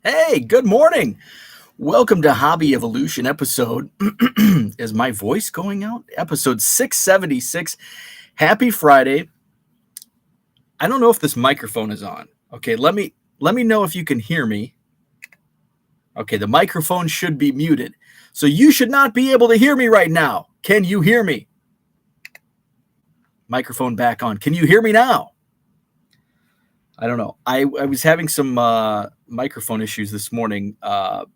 Hey, good morning. Welcome to Hobby Evolution episode. Is my voice going out? Episode 676. Happy Friday. I don't know if this microphone is on. Okay, let me know if you can hear me. Okay, the microphone should be muted. So you should not be able to hear me right now. Can you hear me? Microphone back on. Can you hear me now? I don't know. I was having some microphone issues this morning. The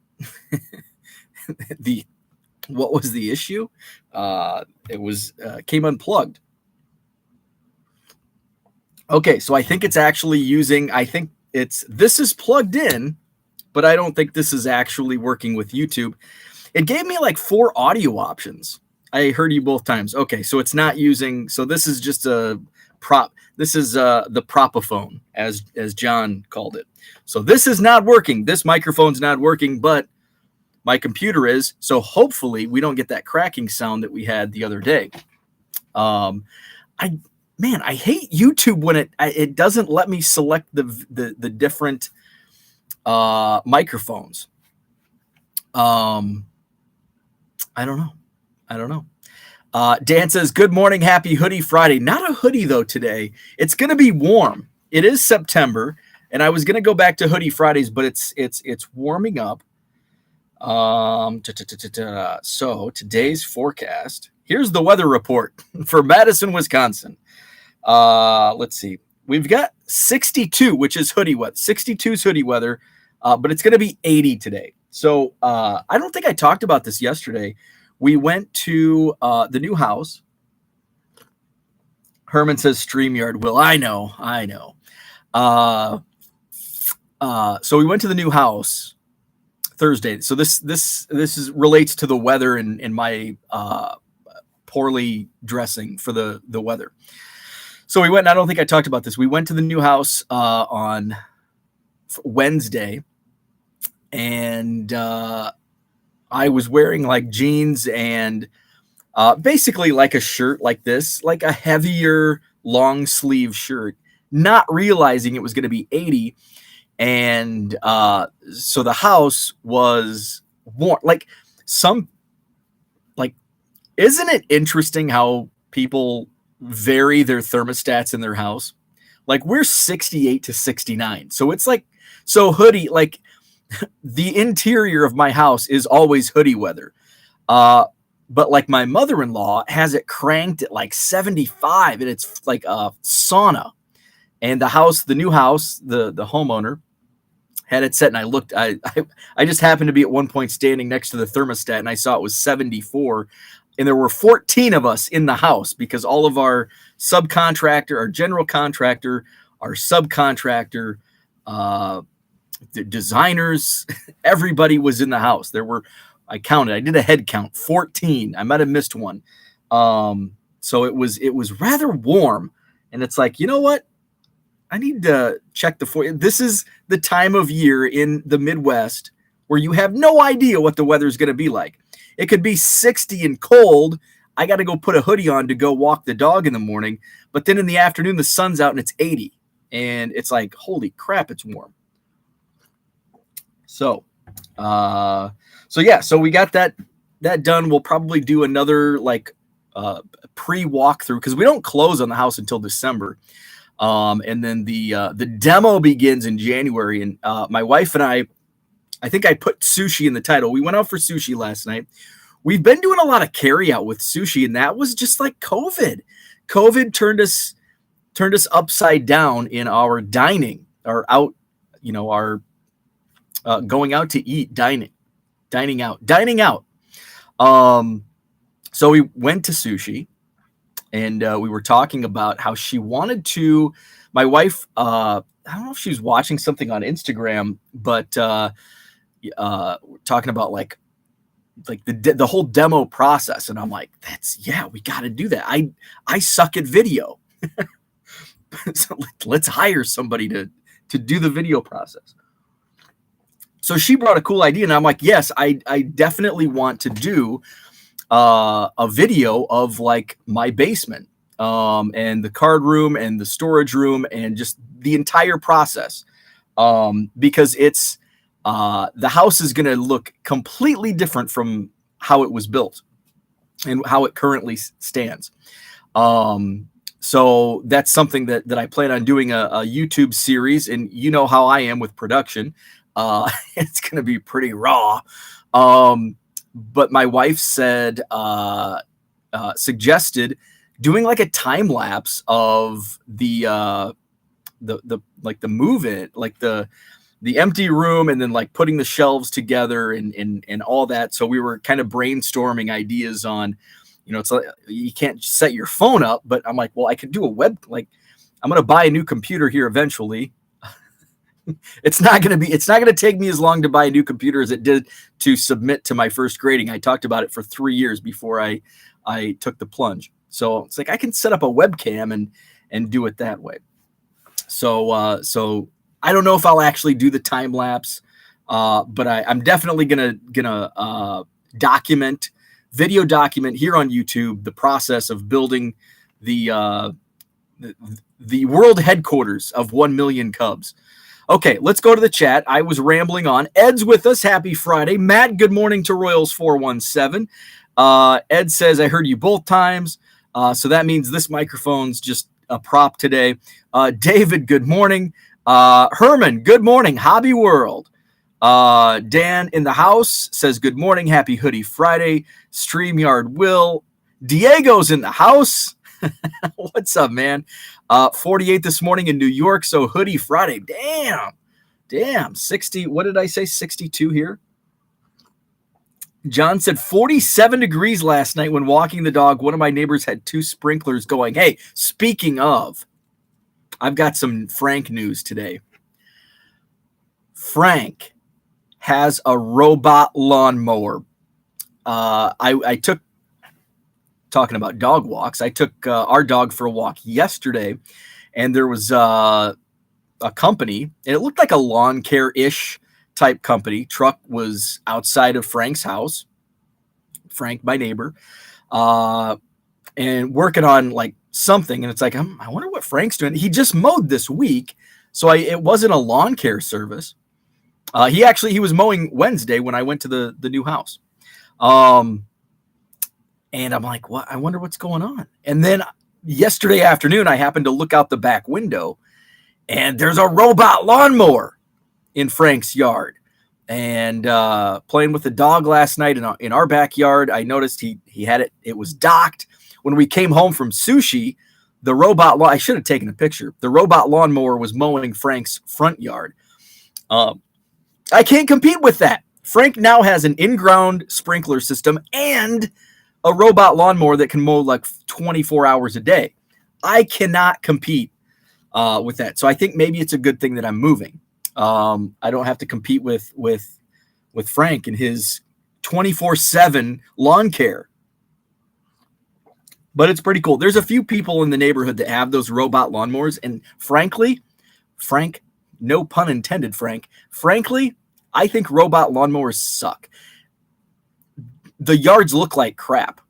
What was the issue? It was came unplugged. Okay, so I think it's actually using. I think this is plugged in, but I don't think this is actually working with YouTube. It gave me like 4 audio options. I heard you both times. Okay, so it's not using. So this is just a prop. This is the propophone, as John called it. So this is not working. This microphone's not working, but my computer is. So hopefully we don't get that cracking sound that we had the other day. I hate YouTube when it doesn't let me select the different microphones. I don't know. Dan says, good morning, happy hoodie Friday. Not a hoodie though today. It's going to be warm. It is September, and I was going to go back to hoodie Fridays, but it's warming up. So today's forecast. Here's the weather report for Madison, Wisconsin. Let's see. We've got 62, which is hoodie weather. 62 is hoodie weather, but it's going to be 80 today. So I don't think I talked about this yesterday. We went to the new house. Herman says StreamYard will. I know. So we went to the new house Thursday. So this relates to the weather and my poorly dressing for the weather. So we went, and I don't think I talked about this. We went to the new house on Wednesday, and I was wearing like jeans and basically like a shirt like this, like a heavier long sleeve shirt, not realizing it was going to be 80. And so the house was warm. Isn't it interesting how people vary their thermostats in their house? Like we're 68 to 69. So it's like, so hoodie, like the interior of my house is always hoodie weather. But like my mother-in-law has it cranked at like 75, and it's like a sauna. And the new house, the homeowner had it set, and I looked, I just happened to be at one point standing next to the thermostat, and I saw it was 74. And there were 14 of us in the house because all of our subcontractor, our general contractor, our subcontractor, the designers, everybody was in the house. I counted, I did a head count, 14. I might have missed one. So it was rather warm. And it's like, you know what? I need to check this is the time of year in the Midwest where you have no idea what the weather is going to be like. It could be 60 and cold. I got to go put a hoodie on to go walk the dog in the morning. But then in the afternoon, the sun's out and it's 80. And it's like, holy crap, it's warm. So we got that done. We'll probably do another pre-walkthrough because we don't close on the house until December. And then the demo begins in January. And my wife and I think I put sushi in the title. We went out for sushi last night. We've been doing a lot of carry out with sushi, and that was just like COVID. COVID turned us upside down in our dining, our going out to eat, dining out. So we went to sushi, and we were talking about how she wanted to. My wife, I don't know if she was watching something on Instagram, but talking about like the whole demo process, and I'm like, we got to do that. I suck at video, so let's hire somebody to do the video process. So she brought a cool idea, and I'm like, yes, I definitely want to do a video of like my basement, and the card room and the storage room and just the entire process, because it's the house is going to look completely different from how it was built and how it currently stands. So that's something that I plan on doing a YouTube series, and you know how I am with production. It's going to be pretty raw. But my wife said, suggested doing like a time lapse of the like the move in, like the empty room, and then like putting the shelves together and all that. So we were kind of brainstorming ideas on, it's like you can't set your phone up, but I'm like, well, I could do a web, like I'm going to buy a new computer here eventually. It's not going to take me as long to buy a new computer as it did to submit to my first grading. I talked about it for 3 years before I took the plunge. So it's like I can set up a webcam and do it that way. So I don't know if I'll actually do the time lapse, but I'm definitely gonna video document here on YouTube the process of building the world headquarters of 1 million Cubs. Okay, let's go to the chat. I was rambling on. Ed's with us. Happy Friday. Matt, good morning to Royals 417. Ed says, I heard you both times. So that means this microphone's just a prop today. David, good morning. Herman, good morning. Hobby World. Dan in the house says, good morning. Happy Hoodie Friday. StreamYard Will. Diego's in the house. What's up, man? 48 this morning in New York. So Hoodie Friday. Damn. 60. What did I say? 62 here. John said 47 degrees last night when walking the dog. One of my neighbors had 2 sprinklers going. Hey, speaking of, I've got some Frank news today. Frank has a robot lawnmower. I took, talking about dog walks, I took our dog for a walk yesterday, and there was a company, and it looked like a lawn care-ish type company. Truck was outside of Frank's house. Frank, my neighbor, and working on like something. And it's like, I wonder what Frank's doing. He just mowed this week. So it wasn't a lawn care service. He was mowing Wednesday when I went to the new house. And I'm like, what? I wonder what's going on. And then yesterday afternoon, I happened to look out the back window, and there's a robot lawnmower in Frank's yard. And playing with the dog last night in our backyard, I noticed he had it. It was docked. When we came home from Sushi, the robot I should have taken a picture. The robot lawnmower was mowing Frank's front yard. I can't compete with that. Frank now has an in-ground sprinkler system and a robot lawnmower that can mow like 24 hours a day. I cannot compete with that. So I think maybe it's a good thing that I'm moving. I don't have to compete with Frank and his 24/7 lawn care. But it's pretty cool. There's a few people in the neighborhood that have those robot lawnmowers, and frankly, Frank, no pun intended, frankly, I think robot lawnmowers suck. The yards look like crap.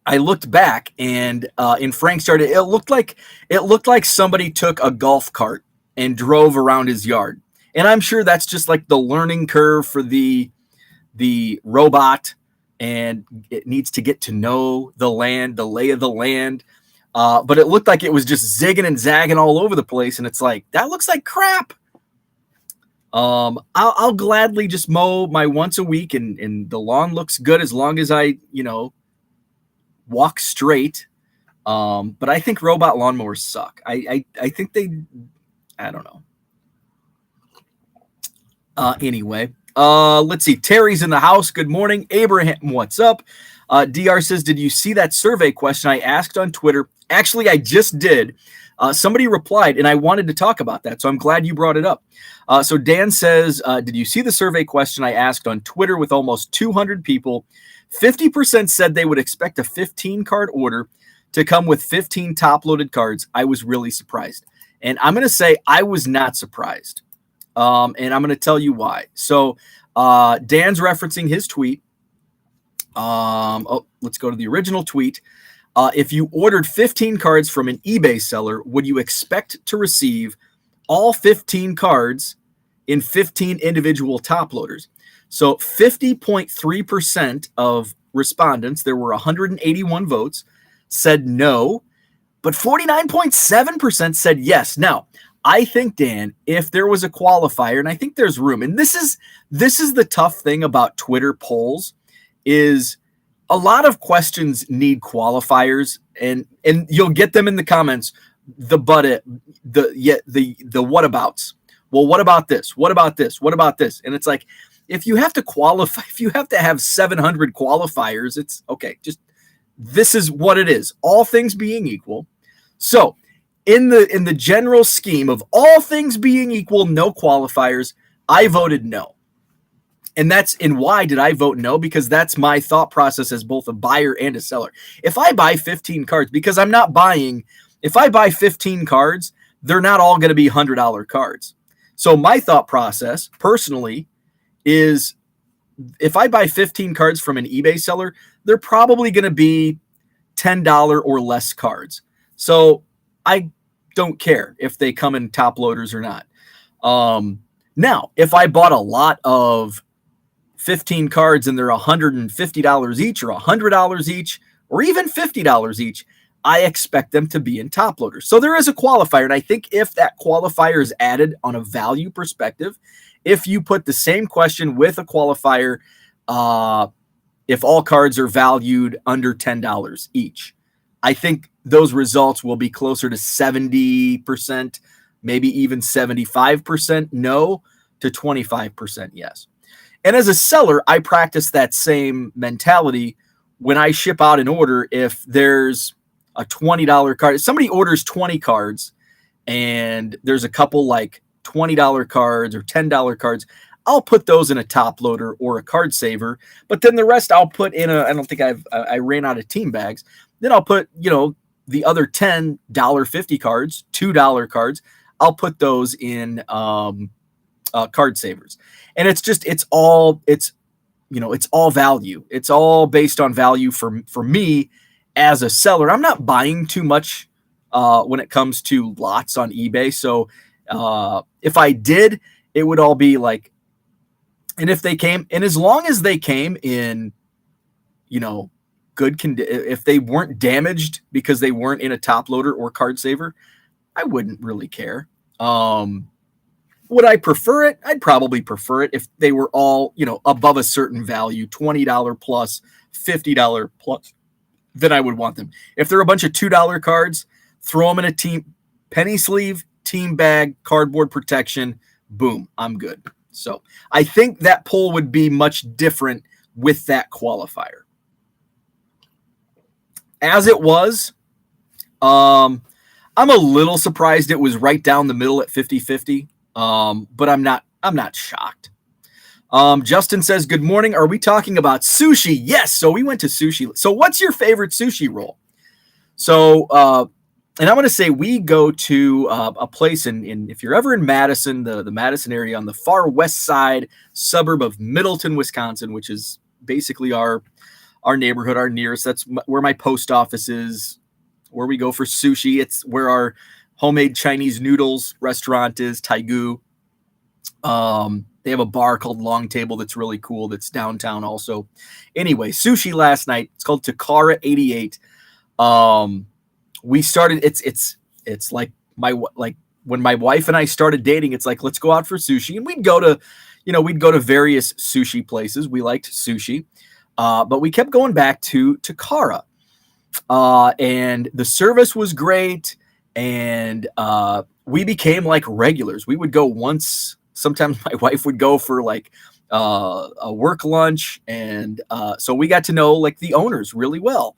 I looked back, and in Frank's yard, it looked like somebody took a golf cart and drove around his yard. And I'm sure that's just like the learning curve for the robot, and it needs to get to know the land, the lay of the land. But it looked like it was just zigging and zagging all over the place. And it's like, that looks like crap. I'll gladly just mow my once a week, and the lawn looks good as long as I, walk straight. But I think robot lawnmowers suck. I think I don't know. Anyway, let's see. Terry's in the house. Good morning. Abraham, what's up? DR says, did you see that survey question I asked on Twitter? Actually, I just did. Somebody replied, and I wanted to talk about that, so I'm glad you brought it up. So Dan says, did you see the survey question I asked on Twitter with almost 200 people? 50% said they would expect a 15-card order to come with 15 top-loaded cards. I was really surprised. And I'm going to say I was not surprised. And I'm going to tell you why. So Dan's referencing his tweet. Let's go to the original tweet. If you ordered 15 cards from an eBay seller, would you expect to receive all 15 cards in 15 individual top loaders. So 50.3% of respondents, there were 181 votes, said no, but 49.7% said yes. Now, I think, Dan, if there was a qualifier, and I think there's room, and this is the tough thing about Twitter polls, is a lot of questions need qualifiers, and you'll get them in the comments. The whatabouts. Well, what about this? What about this? What about this? And it's like, if you have to qualify, if you have to have 700 qualifiers, it's okay. Just this is what it is. All things being equal. So in the general scheme of all things being equal, no qualifiers, I voted no. And why did I vote no? Because that's my thought process as both a buyer and a seller. If I buy 15 cards, because I'm not buying, if I buy 15 cards, they're not all going to be $100 cards. So my thought process personally is, if I buy 15 cards from an eBay seller, they're probably going to be $10 or less cards. So I don't care if they come in top loaders or not. Now, if I bought a lot of 15 cards and they're $150 each or $100 each or even $50 each, I expect them to be in top loaders. So there is a qualifier. And I think if that qualifier is added on a value perspective, if you put the same question with a qualifier, if all cards are valued under $10 each, I think those results will be closer to 70%, maybe even 75% no to 25% yes. And as a seller, I practice that same mentality when I ship out an order. If there's a $20 card, if somebody orders 20 cards and there's a couple like $20 cards or $10 cards, I'll put those in a top loader or a card saver. But then the rest I'll put in I don't think I ran out of team bags. Then I'll put, the other 10 $1.50 cards, $2 cards, I'll put those in card savers. And it's all value. It's all based on value for me as a seller. I'm not buying too much when it comes to lots on eBay. So if I did, it would all be like, and if they came, and as long as they came in, good condition, if they weren't damaged because they weren't in a top loader or card saver, I wouldn't really care. Would I prefer it? I'd probably prefer it if they were all, above a certain value, $20 plus, $50 plus, then I would want them. If they're a bunch of $2 cards, throw them in a team penny sleeve, team bag, cardboard protection, boom, I'm good. So I think that poll would be much different with that qualifier. As it was, I'm a little surprised it was right down the middle at 50-50. But I'm not shocked. Justin says, good morning. Are we talking about sushi? Yes. So we went to sushi. So what's your favorite sushi roll? So, and I'm going to say we go to a place in if you're ever in Madison, the Madison area on the far west side suburb of Middleton, Wisconsin, which is basically our neighborhood, our nearest. That's where my post office is, where we go for sushi. It's where our homemade Chinese noodles restaurant is, Taigu. They have a bar called Long Table that's really cool. That's downtown also. Anyway, sushi last night. It's called Takara 88. We started. It's like when my wife and I started dating. It's like, let's go out for sushi, and we'd go to various sushi places. We liked sushi, but we kept going back to Takara, and the service was great. And we became like regulars. We would go once. Sometimes my wife would go for like a work lunch. And so we got to know like the owners really well.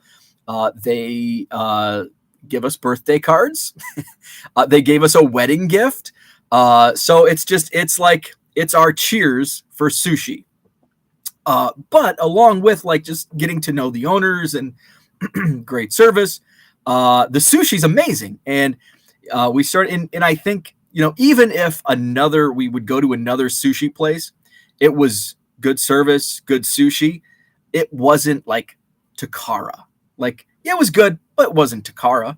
They give us birthday cards. They gave us a wedding gift. So it's our cheers for sushi. But along with like just getting to know the owners and great service, the sushi's amazing. And we started and I think, even if we would go to another sushi place, it was good service, good sushi. It wasn't like Takara. Like, yeah, it was good, but it wasn't Takara.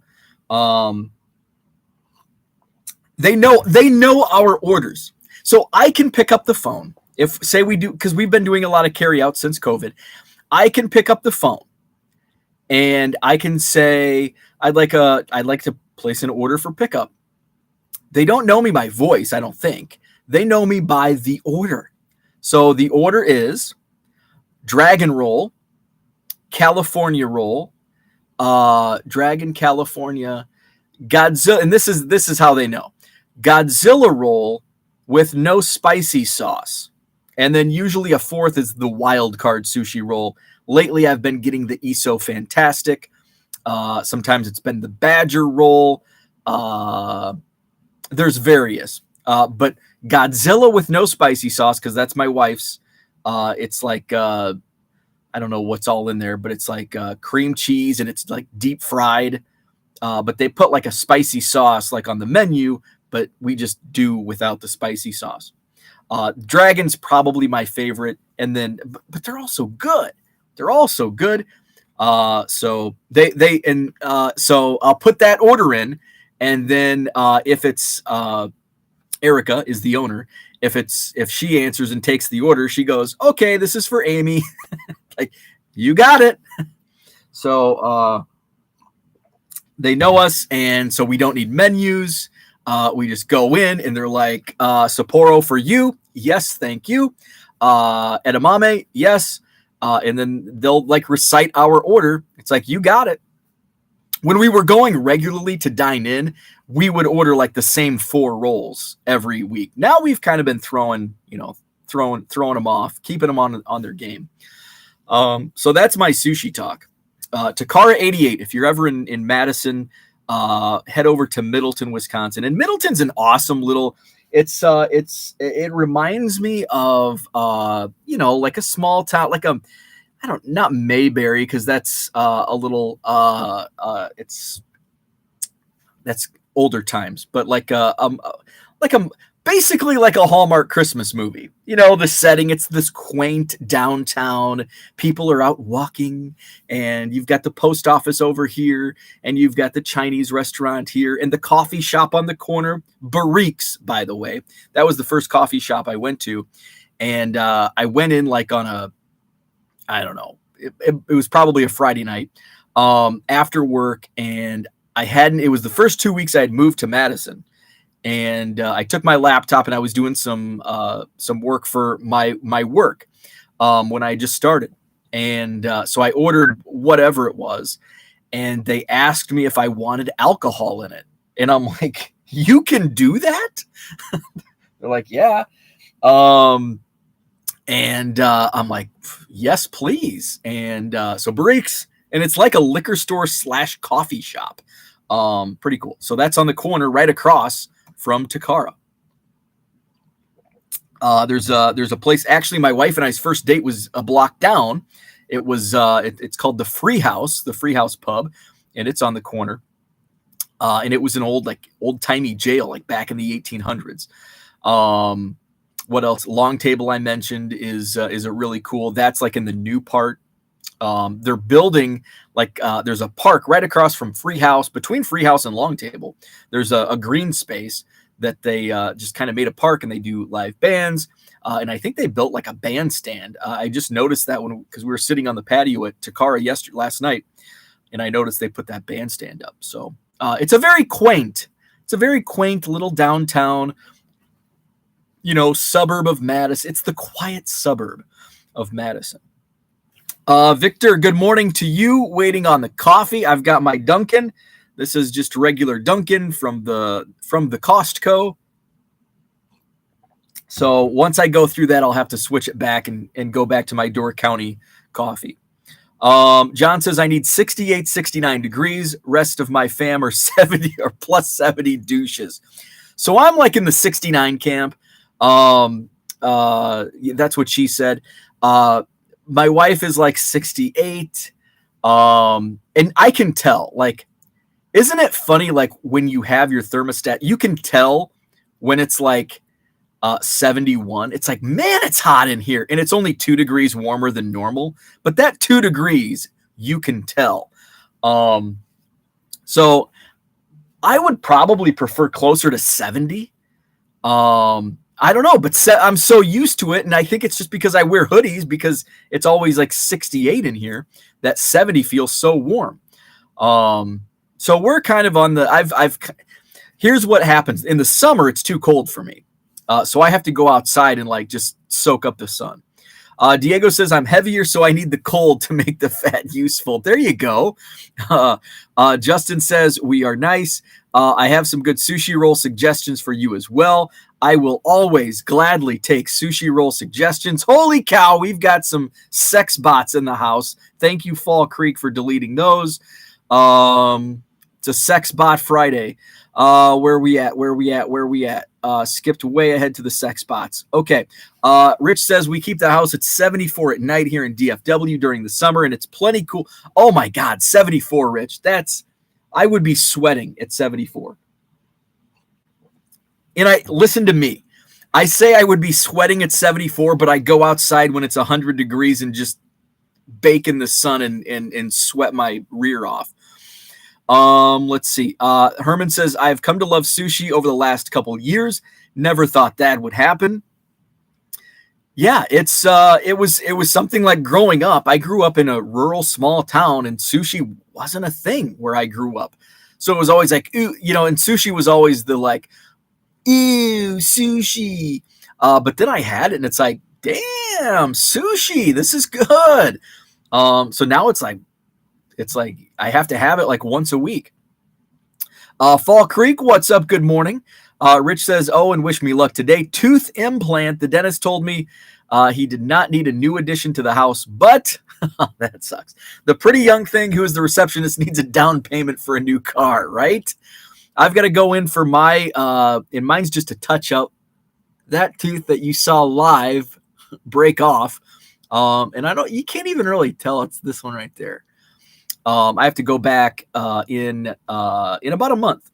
They know our orders. So I can pick up the phone. If say we do, because we've been doing a lot of carry out since COVID, I can pick up the phone and I can say I'd like to place an order for pickup. They don't know me by voice, I don't think. They know me by the order. So the order is Dragon Roll, California Roll, Dragon California, Godzilla, and this is how they know. Godzilla Roll with no spicy sauce. And then usually a fourth is the wild card sushi roll. Lately, I've been getting the ISO Fantastic. Sometimes it's been the Badger Roll. There's various. But Godzilla with no spicy sauce, because that's my wife's. It's like, I don't know what's all in there, but it's like cream cheese and it's like deep fried. But they put like a spicy sauce like on the menu, but we just do without the spicy sauce. Dragon's probably my favorite, and then but they're also good. They're also good. So so I'll put that order in, and then if it's Erica is the owner, if she answers and takes the order, she goes, "Okay, this is for Amy." Like, you got it. So they know us, and so we don't need menus. We just go in and they're like, Sapporo for you. Yes, thank you. Edamame, yes. And then they'll like recite our order. It's like, you got it. When we were going regularly to dine in, we would order like the same 4 rolls every week. Now we've kind of been throwing them off, keeping them on their game. So that's my sushi talk. Takara 88, if you're ever in Madison, head over to Middleton, Wisconsin. And Middleton's an awesome little, it reminds me of, like a small town, like not Mayberry, because that's a little, that's older times, but basically like a Hallmark Christmas movie. The setting, it's this quaint downtown. People are out walking, and you've got the post office over here, and you've got the Chinese restaurant here, and the coffee shop on the corner. Barrique's, by the way. That was the first coffee shop I went to. And I went in like on it was probably a Friday night after work, and it was the first 2 weeks I had moved to Madison. And I took my laptop and I was doing some work for my work when I just started. And so I ordered whatever it was, and they asked me if I wanted alcohol in it. And I'm like, you can do that? They're like, yeah. And I'm like, yes, please. And so Barrique's, and it's like a liquor store / coffee shop. Pretty cool. So that's on the corner right across from Takara. There's a place. Actually, my wife and I's first date was a block down. It was it's called the Free House Pub, and it's on the corner. And it was an old timey jail, like back in the 1800s. What else? Long Table I mentioned is a really cool. That's like in the new part. They're building there's a park right across from Free House, between Free House and Long Table. There's a green space that they just kind of made a park, and they do live bands. And I think they built like a bandstand. I just noticed that because we were sitting on the patio at Takara last night, and I noticed they put that bandstand up. So it's a very quaint little downtown, suburb of Madison. It's the quiet suburb of Madison. Victor, good morning to you. Waiting on the coffee. I've got my Dunkin'. This is just regular Dunkin' from the Costco. So once I go through that, I'll have to switch it back and go back to my Door County coffee. John says I need 68, 69 degrees. Rest of my fam are 70 or plus 70 douches. So I'm like in the 69 camp. That's what she said. My wife is like 68. And I can tell, like, isn't it funny? Like when you have your thermostat, you can tell when it's like 71. It's like, man, it's hot in here. And it's only 2 degrees warmer than normal. But that 2 degrees, you can tell. So I would probably prefer closer to 70. I'm I don't know, but I'm so used to it, and I think it's just because I wear hoodies because it's always like 68 in here that 70 feels so warm. So we're kind of on the here's what happens. In the summer, it's too cold for me. So I have to go outside and like just soak up the sun. Diego says, I'm heavier, so I need the cold to make the fat useful. There you go. Justin says, we are nice. I have some good sushi roll suggestions for you as well. I will always gladly take sushi roll suggestions. Holy cow, we've got some sex bots in the house. Thank you, Fall Creek, for deleting those. It's a sex bot Friday. Where we at? Skipped way ahead to the sex bots. Okay. Rich says we keep the house at 74 at night here in DFW during the summer, and it's plenty cool. Oh my God, 74, Rich. I would be sweating at 74. And listen to me. I say I would be sweating at 74, but I go outside when it's 100 degrees and just bake in the sun and sweat my rear off. Let's see. Herman says, I've come to love sushi over the last couple years. Never thought that would happen. Yeah, it was something like growing up. I grew up in a rural small town, and sushi wasn't a thing where I grew up. So it was always like, ooh, and sushi was always the like, ew, sushi. But then I had it, and it's like, damn, sushi, this is good. So now it's like I have to have it like once a week. Fall Creek, what's up? Good morning. Rich says, oh, and wish me luck today. Tooth implant. The dentist told me he did not need a new addition to the house, but that sucks. The pretty young thing who is the receptionist needs a down payment for a new car, right? I've got to go in for and mine's just a touch up. That tooth that you saw live break off. And you can't even really tell it's this one right there. I have to go back in about a month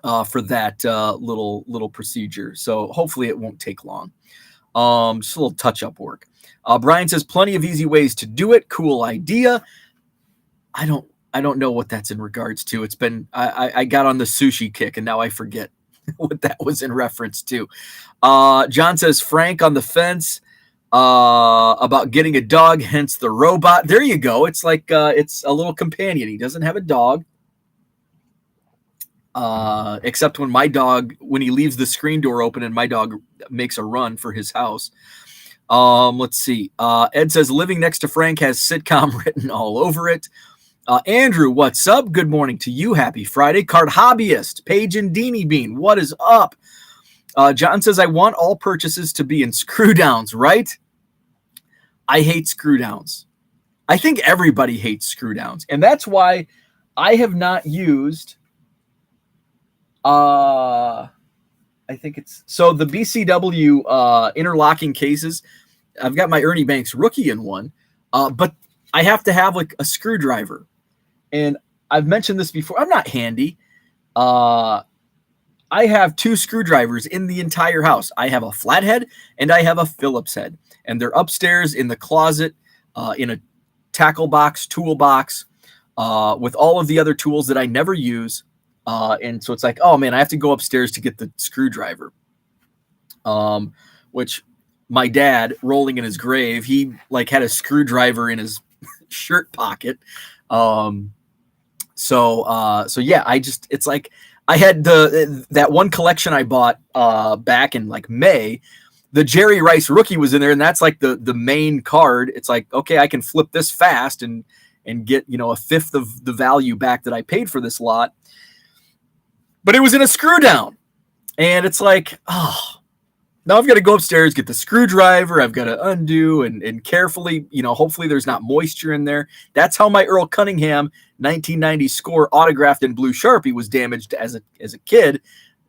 for that little procedure. So hopefully it won't take long. Just a little touch-up work. Brian says, plenty of easy ways to do it. Cool idea. I don't know what that's in regards to. It's been I got on the sushi kick and now I forget what that was in reference to. John says, Frank on the fence about getting a dog, hence the robot. There you go. It's like it's a little companion. He doesn't have a dog. Except when he leaves the screen door open and my dog makes a run for his house. Let's see. Ed says, living next to Frank has sitcom written all over it. Andrew, what's up? Good morning to you. Happy Friday. Card Hobbyist, Paige and Deanie Bean, what is up? John says, I want all purchases to be in screw downs, right? I hate screw downs. I think everybody hates screw downs. And that's why I have not used, I think so the BCW interlocking cases. I've got my Ernie Banks rookie in one, but I have to have like a screwdriver. And I've mentioned this before. I'm not handy. I have two screwdrivers in the entire house. I have a flathead and I have a Phillips head. And they're upstairs in the closet in a tackle box, toolbox, with all of the other tools that I never use. And so it's like, oh man, I have to go upstairs to get the screwdriver. Which my dad, rolling in his grave, he like had a screwdriver in his shirt pocket. So yeah, it's like I had that one collection I bought back in like May. The Jerry Rice rookie was in there, and that's like the main card. It's like, okay, I can flip this fast and get, a fifth of the value back that I paid for this lot. But it was in a screw down. And it's like, oh, now I've got to go upstairs, get the screwdriver. I've got to undo and carefully, hopefully there's not moisture in there. That's how my Earl Cunningham 1990 score autographed in blue Sharpie was damaged as a kid.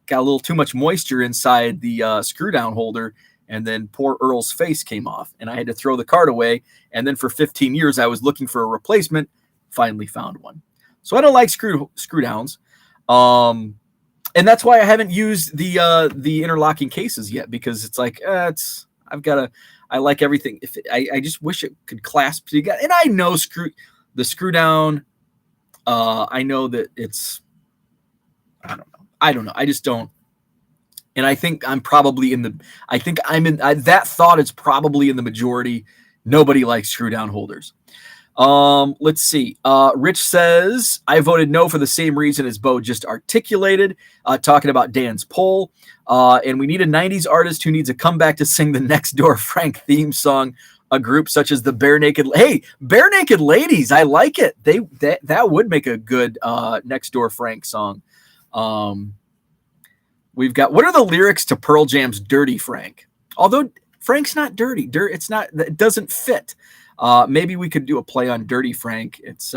Got a little too much moisture inside the screw down holder. And then poor Earl's face came off and I had to throw the card away. And then for 15 years, I was looking for a replacement, finally found one. So I don't like screw downs. And that's why I haven't used the interlocking cases yet, because it's like, I like everything. I just wish it could clasp together. And I know the screw down. I know that I don't know. I just don't. And I think I'm probably that thought is probably in the majority. Nobody likes screw down holders. Let's see. Rich says, I voted no for the same reason as Bo just articulated, talking about Dan's poll. And we need a 90s artist who needs a comeback to sing the Next Door Frank theme song, a group such as the Bare Naked Ladies. I like it. That would make a good Next Door Frank song. We've got, what are the lyrics to Pearl Jam's Dirty Frank? Although Frank's not dirty. It doesn't fit. Maybe we could do a play on Dirty Frank. It's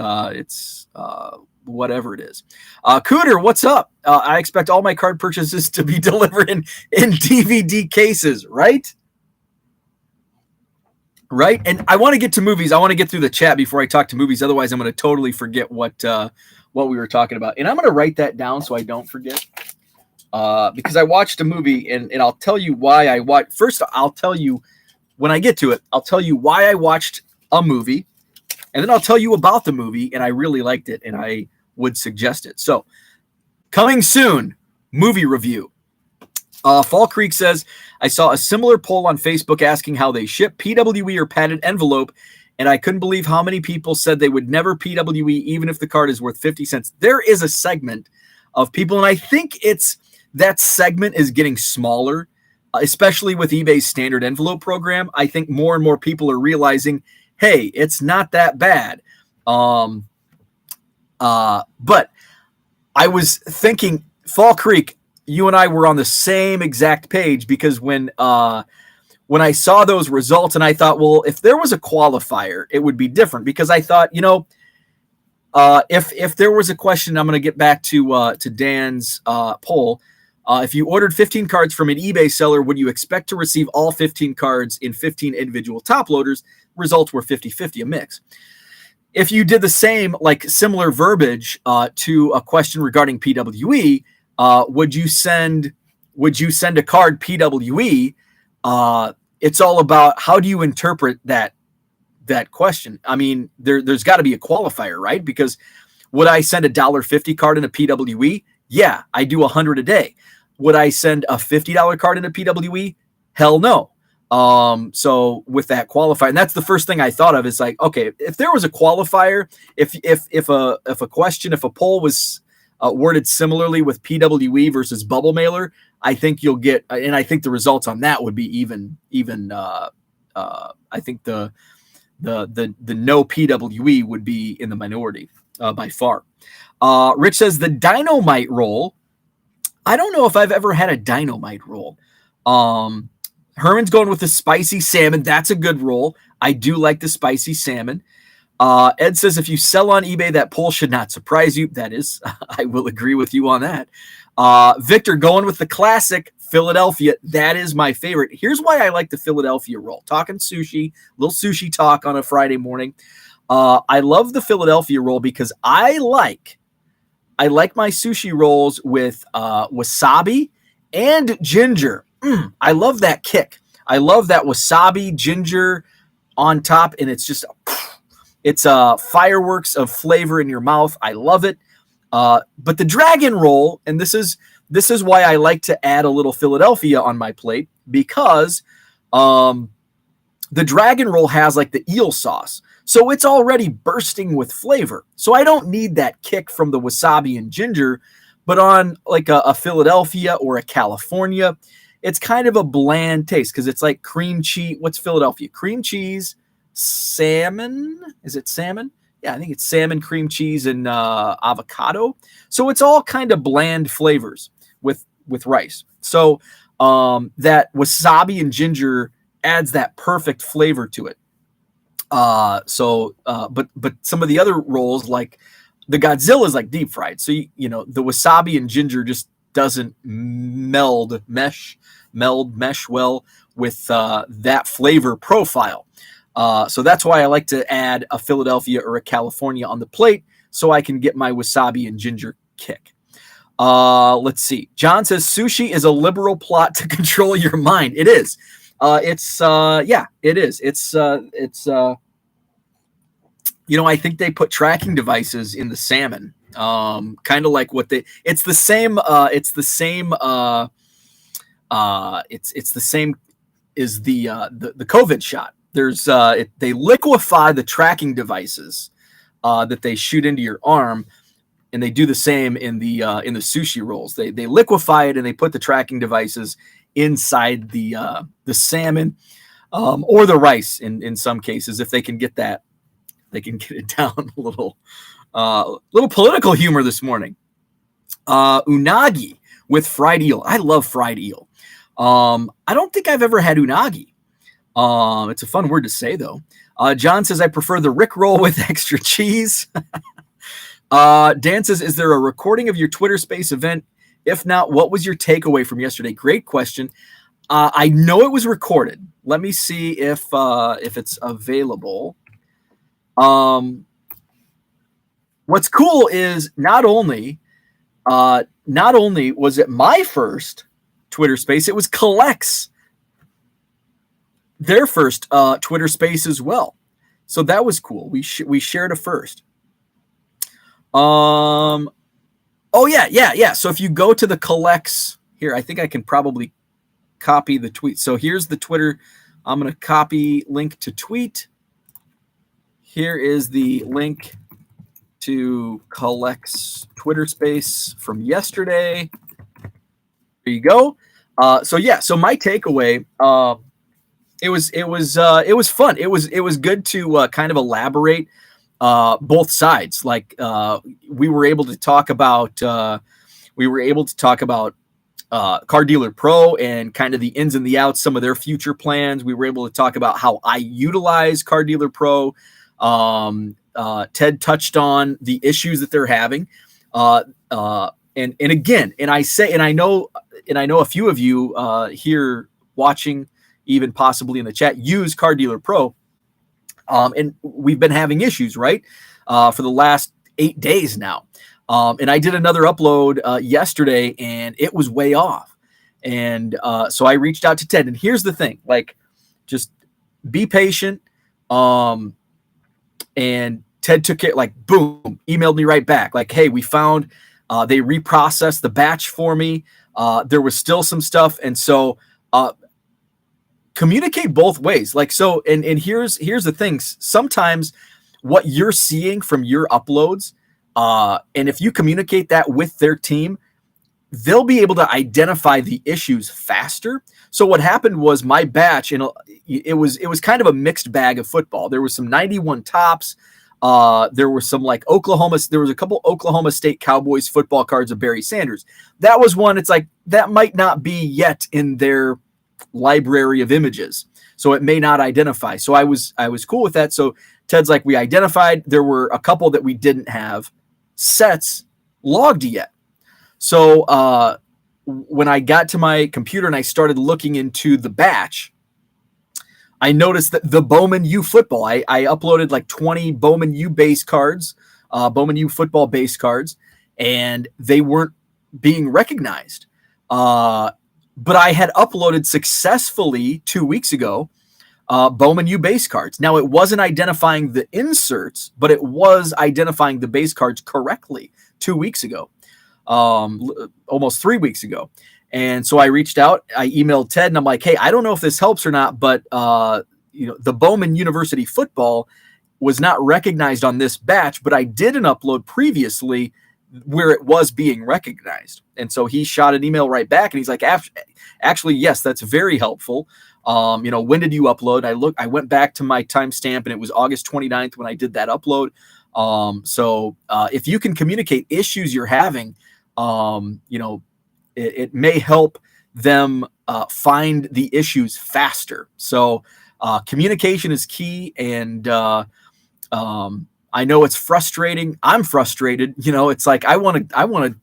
whatever it is. Cooter, what's up? I expect all my card purchases to be delivered in DVD cases, right? Right. And I want to get to movies. I want to get through the chat before I talk to movies. Otherwise, I'm going to totally forget what we were talking about. And I'm going to write that down so I don't forget. Because I watched a movie, and I'll tell you why I watched. First, I'll tell you when I get to it. I'll tell you why I watched a movie, and then I'll tell you about the movie, and I really liked it, and I would suggest it. So, coming soon, movie review. Fall Creek says, I saw a similar poll on Facebook asking how they ship PWE or padded envelope, and I couldn't believe how many people said they would never PWE even if the card is worth 50 cents. There is a segment of people, and I think that segment is getting smaller, especially with eBay's standard envelope program. I think more and more people are realizing, hey, it's not that bad. But I was thinking, Fall Creek, you and I were on the same exact page, because when I saw those results, and I thought, well, if there was a qualifier, it would be different, because I thought, if there was a question, I'm going to get back to Dan's poll. If you ordered 15 cards from an eBay seller, would you expect to receive all 15 cards in 15 individual top loaders? Results were 50-50, a mix. If you did the same, like similar verbiage to a question regarding PWE, would you send a card PWE? It's all about how do you interpret that question. I mean, there's got to be a qualifier, right? Because would I send a $1.50 card in a PWE? Yeah, I do 100 a day. Would I send a $50 card in a PWE? Hell no. So with that qualifier, and that's the first thing I thought of, is like, okay, if there was a qualifier, if a poll was worded similarly with PWE versus bubble mailer, I think you'll get, and I think the results on that would be even. I think the no PWE would be in the minority by far. Rich says the dynamite roll. I don't know if I've ever had a dynamite roll. Herman's going with the spicy salmon. That's a good roll. I do like the spicy salmon. Ed says if you sell on eBay, that poll should not surprise you. That is, I will agree with you on that. Victor going with the classic Philadelphia. That is my favorite. Here's why I like the Philadelphia roll. Talking sushi, little sushi talk on a Friday morning. I love the Philadelphia roll because I like my sushi rolls with wasabi and ginger. I love that kick. I love that wasabi ginger on top, and it's just it's fireworks of flavor in your mouth. I love it. But the dragon roll, and this is why I like to add a little Philadelphia on my plate, because the dragon roll has like the eel sauce. So it's already bursting with flavor. So I don't need that kick from the wasabi and ginger, but on like a Philadelphia or a California, it's kind of a bland taste because it's like cream cheese. What's Philadelphia? Cream cheese, salmon. Is it salmon? Yeah, I think it's salmon, cream cheese, and avocado. So it's all kind of bland flavors with rice. So that wasabi and ginger adds that perfect flavor to it. But some of the other rolls, like the Godzilla, is like deep fried. So the wasabi and ginger just doesn't mesh well with that flavor profile. So that's why I like to add a Philadelphia or a California on the plate so I can get my wasabi and ginger kick. Let's see. John says sushi is a liberal plot to control your mind. It is. It is. I think they put tracking devices in the salmon. Kind of like it's the same It's the same as the COVID shot. They liquefy the tracking devices that they shoot into your arm, and they do the same in the sushi rolls. They liquefy it and they put the tracking devices inside the salmon or the rice in some cases. If they can get that, they can get it down a little. Little political humor this morning. Unagi with fried eel. I love fried eel. I don't think I've ever had unagi. It's a fun word to say, though. John says, I prefer the Rick roll with extra cheese. Dan says, is there a recording of your Twitter Space event? If not, what was your takeaway from yesterday? Great question. I know it was recorded. Let me see if it's available. What's cool is not only was it my first Twitter Space, it was Collect's their first Twitter Space as well. So that was cool. We shared a first. Oh yeah. So if you go to the Collect's here, I think I can probably copy the tweet. So here's the Twitter. I'm going to copy link to tweet. Here is the link to Collect's Twitter Space from yesterday. There you go. So my takeaway, it was fun. It was good to kind of elaborate both sides. Like we were able to talk about Car Dealer Pro and kind of the ins and the outs, some of their future plans. We were able to talk about how I utilize Car Dealer Pro. Ted touched on the issues that they're having. And I know a few of you here watching, even possibly in the chat, use Car Dealer Pro. And we've been having issues, right? For the last 8 days now. And I did another upload yesterday and it was way off. And so I reached out to Ted, and here's the thing, like, just be patient. And Ted took it, like, boom, emailed me right back. Like, hey, we found, they reprocessed the batch for me. There was still some stuff. And so, communicate both ways. Like, so, and here's the thing. Sometimes what you're seeing from your uploads, and if you communicate that with their team, they'll be able to identify the issues faster. So what happened was my batch, and it was kind of a mixed bag of football. There was some 91 tops. There were some there was a couple Oklahoma State Cowboys football cards of Barry Sanders. That was one. It's like, that might not be yet in their library of images, so it may not identify. So I was cool with that. So Ted's like, we identified there were a couple that we didn't have sets logged yet. So when I got to my computer and I started looking into the batch, I noticed that the Bowman U football, I uploaded like 20 Bowman U base cards, Bowman U football base cards, and they weren't being recognized. But I had uploaded successfully 2 weeks ago Bowman U base cards. Now, it wasn't identifying the inserts, but it was identifying the base cards correctly 2 weeks ago, almost 3 weeks ago. And so I reached out, I emailed Ted, and I'm like, hey, I don't know if this helps or not, but the Bowman University football was not recognized on this batch, but I did an upload previously where it was being recognized. And so he shot an email right back, and he's like, actually, yes, that's very helpful. When did you upload? I went back to my timestamp, and it was August 29th when I did that upload. So if you can communicate issues you're having, it may help them find the issues faster. So communication is key. And I know it's frustrating. I'm frustrated. It's like, I want to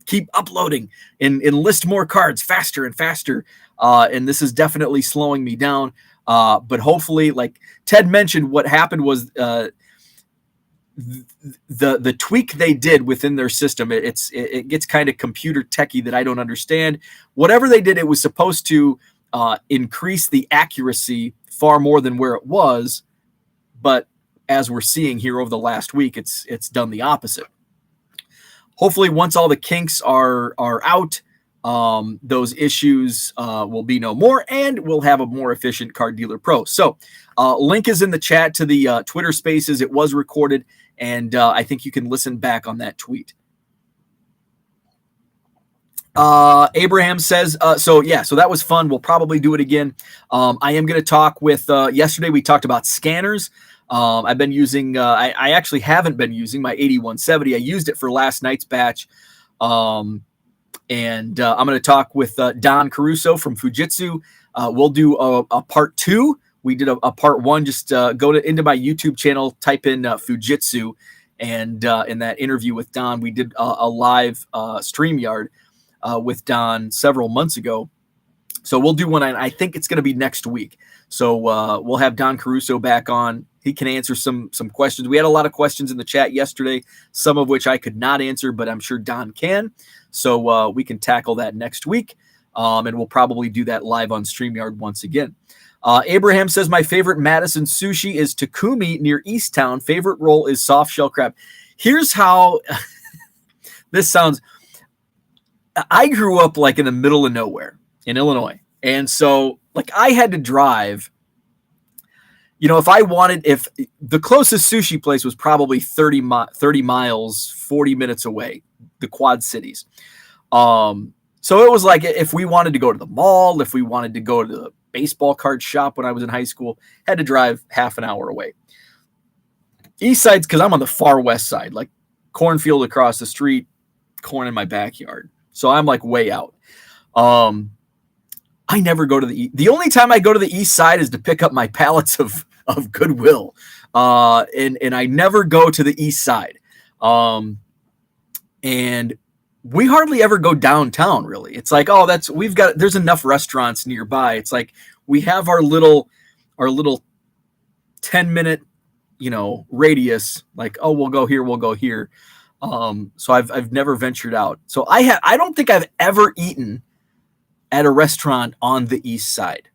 keep uploading and list more cards faster and faster. And this is definitely slowing me down. But hopefully, like Ted mentioned, what happened was the tweak they did within their system. It gets kind of computer techie that I don't understand. Whatever they did, it was supposed to increase the accuracy far more than where it was. But as we're seeing here over the last week, it's done the opposite. Hopefully, once all the kinks are out, those issues will be no more, and we'll have a more efficient Car Dealer Pro. So link is in the chat to the Twitter Spaces. It was recorded, and I think you can listen back on that tweet. Abraham says, so that was fun. We'll probably do it again. I am going to talk with, yesterday we talked about scanners. I've been using, I actually haven't been using my 8170. I used it for last night's batch. And I'm going to talk with Don Caruso from Fujitsu. We'll do a part 2. We did a part 1. Just go into my YouTube channel, type in Fujitsu, and in that interview with Don, we did a live StreamYard with Don several months ago. So we'll do one. I think it's going to be next week. So we'll have Don Caruso back on. He can answer some questions. We had a lot of questions in the chat yesterday, some of which I could not answer, but I'm sure Don can. So we can tackle that next week, and we'll probably do that live on StreamYard once again. Abraham says, my favorite Madison sushi is Takumi near Easttown. Favorite roll is soft shell crab. Here's how this sounds. I grew up like in the middle of nowhere in Illinois. And so like I had to drive, if the closest sushi place was probably 30 miles, 40 minutes away, the Quad Cities. So it was like if we wanted to go to the mall, if we wanted to go to the baseball card shop when I was in high school, had to drive half an hour away. East side's because I'm on the far west side, like cornfield across the street, corn in my backyard. So I'm like way out. I never go to the only time I go to the east side is to pick up my pallets of Goodwill. And I never go to the east side. And we hardly ever go downtown really. It's like, there's enough restaurants nearby. It's like we have our little 10-minute, radius, like, oh, we'll go here. So I've never ventured out. So I don't think I've ever eaten at a restaurant on the east side.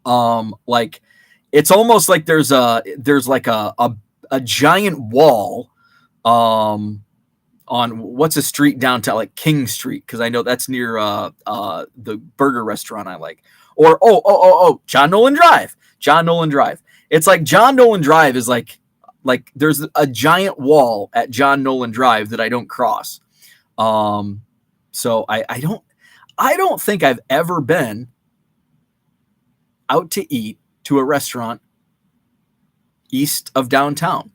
Like it's almost like there's like a giant wall, on what's a street downtown, like King Street. Cause I know that's near, the burger restaurant I like, or, John Nolan Drive. It's like John Nolan Drive is like there's a giant wall at John Nolan Drive that I don't cross. So I don't think I've ever been out to eat to a restaurant east of downtown.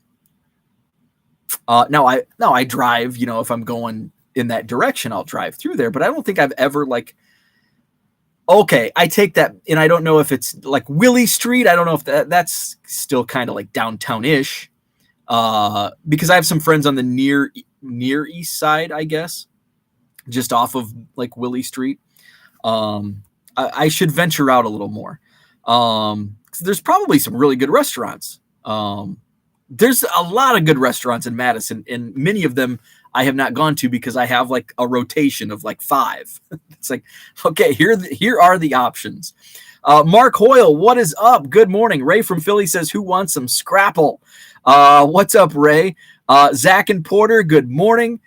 Now I drive, if I'm going in that direction, I'll drive through there, but I don't think I've ever okay, I take that, and I don't know if it's like Willie Street. I don't know if that's still kind of like downtown-ish. Because I have some friends on the near east side, I guess, just off of like Willie Street. I should venture out a little more. There's probably some really good restaurants. There's a lot of good restaurants in Madison, and many of them I have not gone to because I have like a rotation of like 5. It's like, okay, here are the options. Mark Hoyle, what is up? Good morning. Ray from Philly says, who wants some Scrapple? What's up, Ray? Zach and Porter, good morning.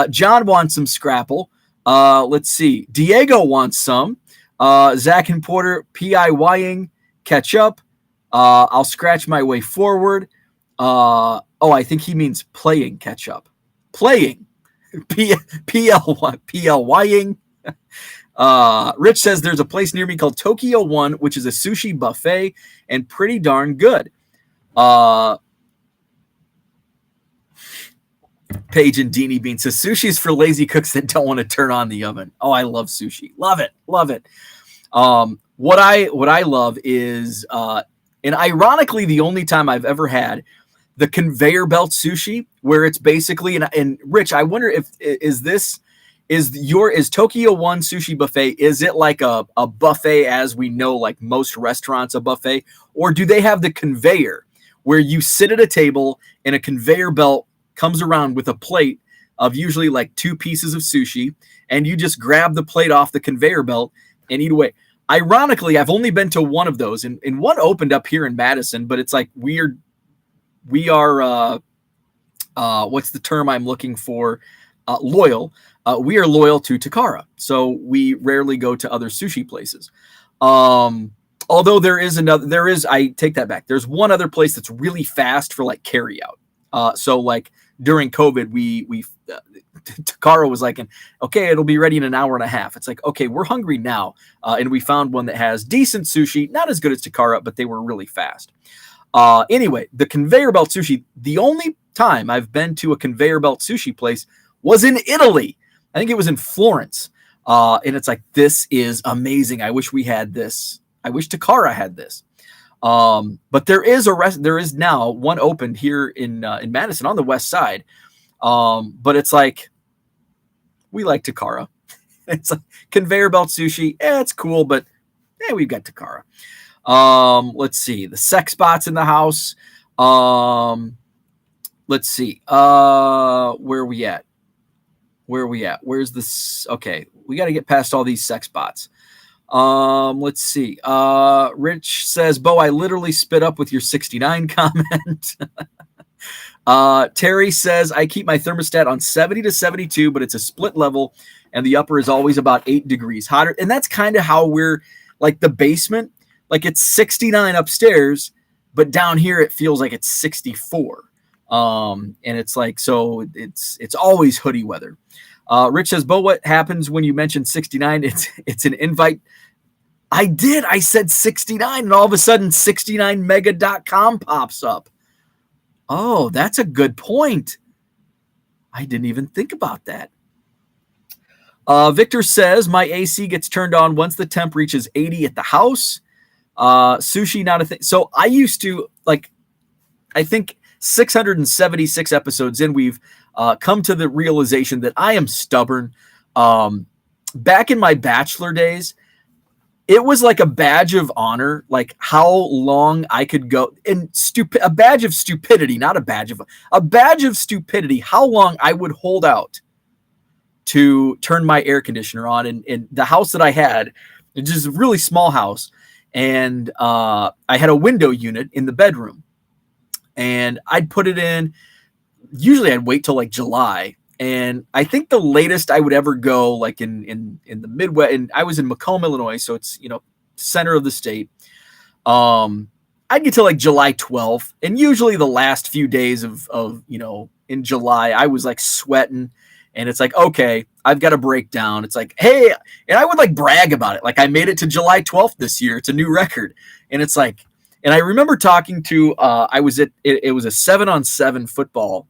John wants some Scrapple. Let's see. Diego wants some. Zach and Porter, PIYing, catch up. I'll scratch my way forward. I think he means playing catch up. Playing. PLYing. Rich says there's a place near me called Tokyo One, which is a sushi buffet and pretty darn good. Paige and Deanie Bean says sushi is for lazy cooks that don't want to turn on the oven. Oh, I love sushi. Love it. What I love is, and ironically, the only time I've ever had the conveyor belt sushi, where it's basically, and Rich, I wonder if is Tokyo One sushi buffet, is it like a buffet as we know, like most restaurants, a buffet, or do they have the conveyor where you sit at a table and a conveyor belt comes around with a plate of usually like 2 pieces of sushi, and you just grab the plate off the conveyor belt and eat away? Ironically, I've only been to one of those, and one opened up here in Madison, but it's like we are what's the term I'm looking for? Loyal. We are loyal to Takara, so we rarely go to other sushi places. Although I take that back. There's one other place that's really fast for like carry out. So like during COVID, Takara was like, okay, it'll be ready in an hour and a half. It's like, okay, we're hungry now. And we found one that has decent sushi, not as good as Takara, but they were really fast. Anyway, the conveyor belt sushi, the only time I've been to a conveyor belt sushi place was in Italy. I think it was in Florence. And it's like, this is amazing. I wish we had this. I wish Takara had this. But there is now one opened here in Madison on the west side. But it's like, we like Takara. It's like conveyor belt sushi. It's cool, but we've got Takara. Let's see. The sex bots in the house. Let's see. Where are we at? Where's this? Okay, we got to get past all these sex bots. Let's see. Rich says, Bo, I literally spit up with your 69 comment. Terry says, I keep my thermostat on 70 to 72, but it's a split level, and the upper is always about 8 degrees hotter. And that's kind of how we're like the basement. Like it's 69 upstairs, but down here it feels like it's 64. And it's like, so it's always hoodie weather. Rich says, Bo, what happens when you mention 69? It's an invite. I said 69, and all of a sudden 69mega.com pops up. Oh, that's a good point. I didn't even think about that. Victor says, my AC gets turned on once the temp reaches 80 at the house. Sushi, not a thing. So I used to, like, I think 676 episodes in, we've come to the realization that I am stubborn. Back in my bachelor days, it was like a badge of honor, like how long I could go, and a badge of stupidity, not a badge of stupidity, how long I would hold out to turn my air conditioner on. And the house that I had, it's just a really small house, and I had a window unit in the bedroom, and I'd put it in. Usually I'd wait till like July. And I think the latest I would ever go, like in the Midwest, and I was in Macomb, Illinois, so it's, center of the state. I'd get to like July 12th, and usually the last few days of in July, I was like sweating, and it's like, okay, I've got to break down. It's like, hey, and I would like brag about it, like I made it to July 12th this year. It's a new record, and it's like, and I remember talking to, I was at it was a 7-on-7 football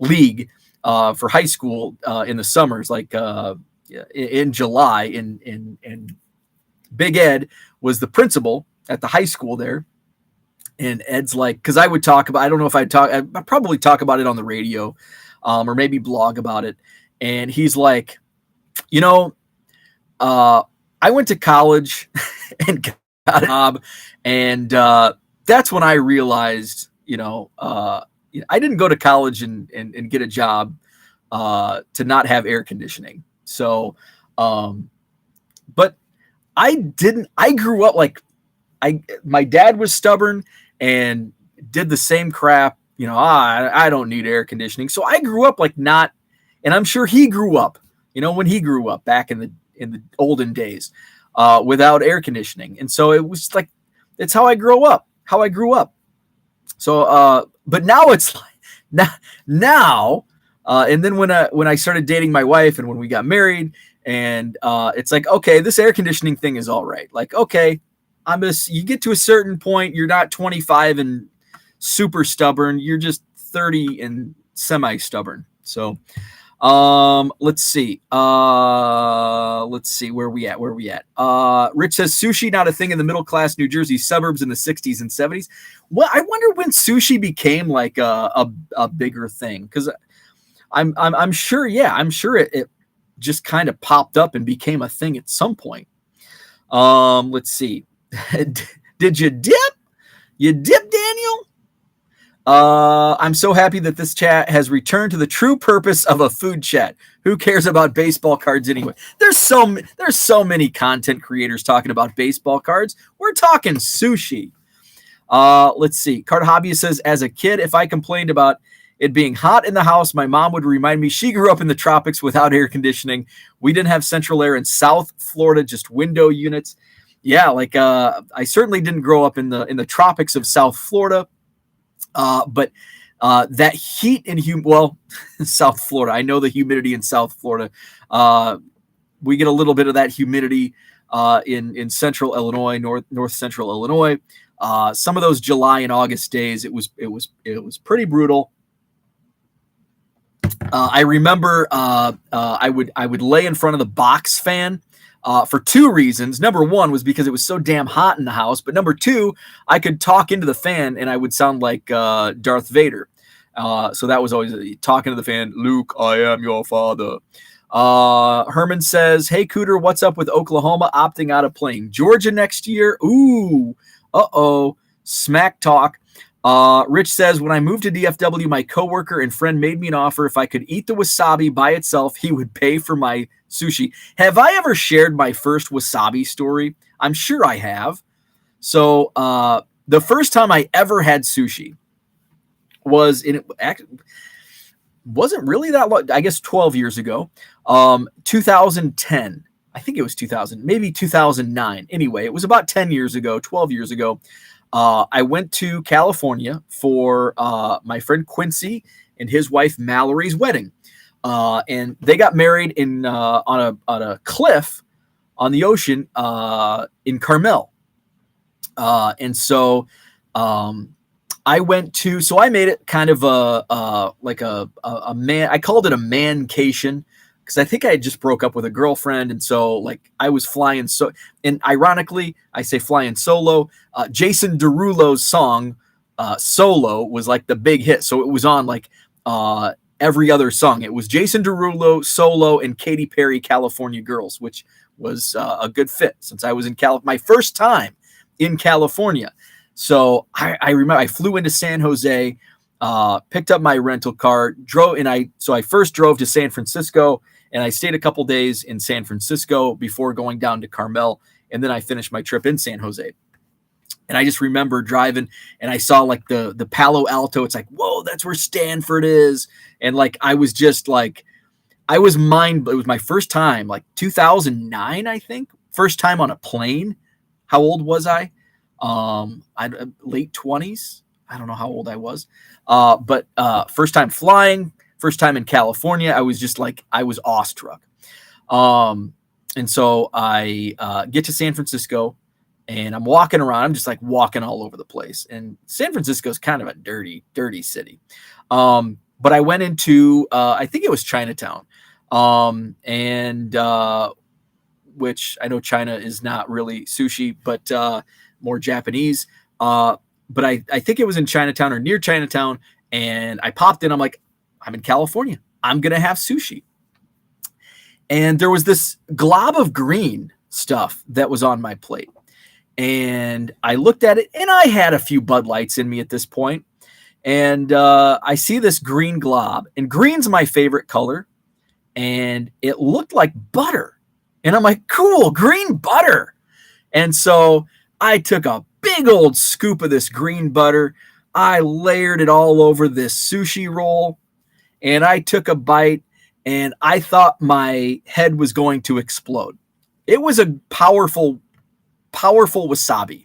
league for high school in the summers, like in July, and Big Ed was the principal at the high school there. And Ed's like, because I would talk about, I don't know if I'd probably talk about it on the radio or maybe blog about it. And he's like, I went to college and got a job, and that's when I realized, I didn't go to college and get a job to not have air conditioning. So, but I grew up like, my dad was stubborn and did the same crap. I don't need air conditioning. So I grew up like not, and I'm sure he grew up, when he grew up back in the olden days, without air conditioning. And so it was like, it's how I grew up. So, but now it's like now, and then when I started dating my wife, and when we got married, and it's like, okay, this air conditioning thing is all right. Like, okay, you get to a certain point, you're not 25 and super stubborn, you're just 30 and semi stubborn. So, let's see where we at. Rich says, sushi not a thing in the middle class New Jersey suburbs in the 60s and 70s. Well, I wonder when sushi became like a bigger thing, because I'm sure, I'm sure it just kind of popped up and became a thing at some point. Let's see. Did you dip? You dip, Daniel? I'm so happy that this chat has returned to the true purpose of a food chat. Who cares about baseball cards anyway? There's so many content creators talking about baseball cards. We're talking sushi. Let's see. Card Hobbyist says, as a kid, if I complained about It being hot in the house, my mom would remind me she grew up in the tropics without air conditioning. We didn't have central air in South Florida, just window units. Yeah, like I certainly didn't grow up in the tropics of South Florida, but that heat and South Florida. I know the humidity in South Florida. We get a little bit of that humidity in Central Illinois, North Central Illinois. Some of those July and August days, it was pretty brutal. I remember I would lay in front of the box fan for two reasons. Number one was because it was so damn hot in the house, but number two, I could talk into the fan and I would sound like Darth Vader. So that was always talking to the fan. Luke, I am your father. Herman says, hey, Cooter, what's up with Oklahoma opting out of playing Georgia next year? Ooh, smack talk. Rich says, when I moved to DFW, my coworker and friend made me an offer. If I could eat the wasabi by itself, he would pay for my sushi. Have I ever shared my first wasabi story? I'm sure I have. So the first time I ever had sushi was wasn't really that long, I guess 12 years ago, 2010. I think it was 2000, maybe 2009. Anyway, it was about 10 years ago, 12 years ago. I went to California for my friend Quincy and his wife Mallory's wedding. And they got married on a cliff on the ocean in Carmel. And so I made it kind of a man. I called it a mancation because I think I had just broke up with a girlfriend. And so like I was flying. And ironically, I say flying solo. Jason Derulo's song Solo was like the big hit. So it was on like every other song. It was Jason Derulo, Solo, and Katy Perry, California Girls, which was a good fit since I was in my first time in California. So I remember I flew into San Jose, picked up my rental car, drove, and I first drove to San Francisco, and I stayed a couple days in San Francisco before going down to Carmel, and then I finished my trip in San Jose. And I just remember driving, and I saw like the Palo Alto. It's like, whoa, that's where Stanford is, and like I was just like, it was my first time, like 2009, I think, first time on a plane. How old was I? Late 20s. I don't know how old I was. But first time flying, first time in California. I was just like, I was awestruck. And so I get to San Francisco and I'm walking around. I'm just like walking all over the place. And San Francisco is kind of a dirty, dirty city. But I went into, I think it was Chinatown. Which I know China is not really sushi, but more Japanese. But I think it was in Chinatown or near Chinatown. And I popped in. I'm like, I'm in California. I'm going to have sushi. And there was this glob of green stuff that was on my plate. And I looked at it, and I had a few Bud Lights in me at this point. And I see this green glob. And green's my favorite color. And it looked like butter. And I'm like, cool, green butter. And so I took a big old scoop of this green butter. I layered it all over this sushi roll. And I took a bite, and I thought my head was going to explode. It was a powerful, powerful wasabi.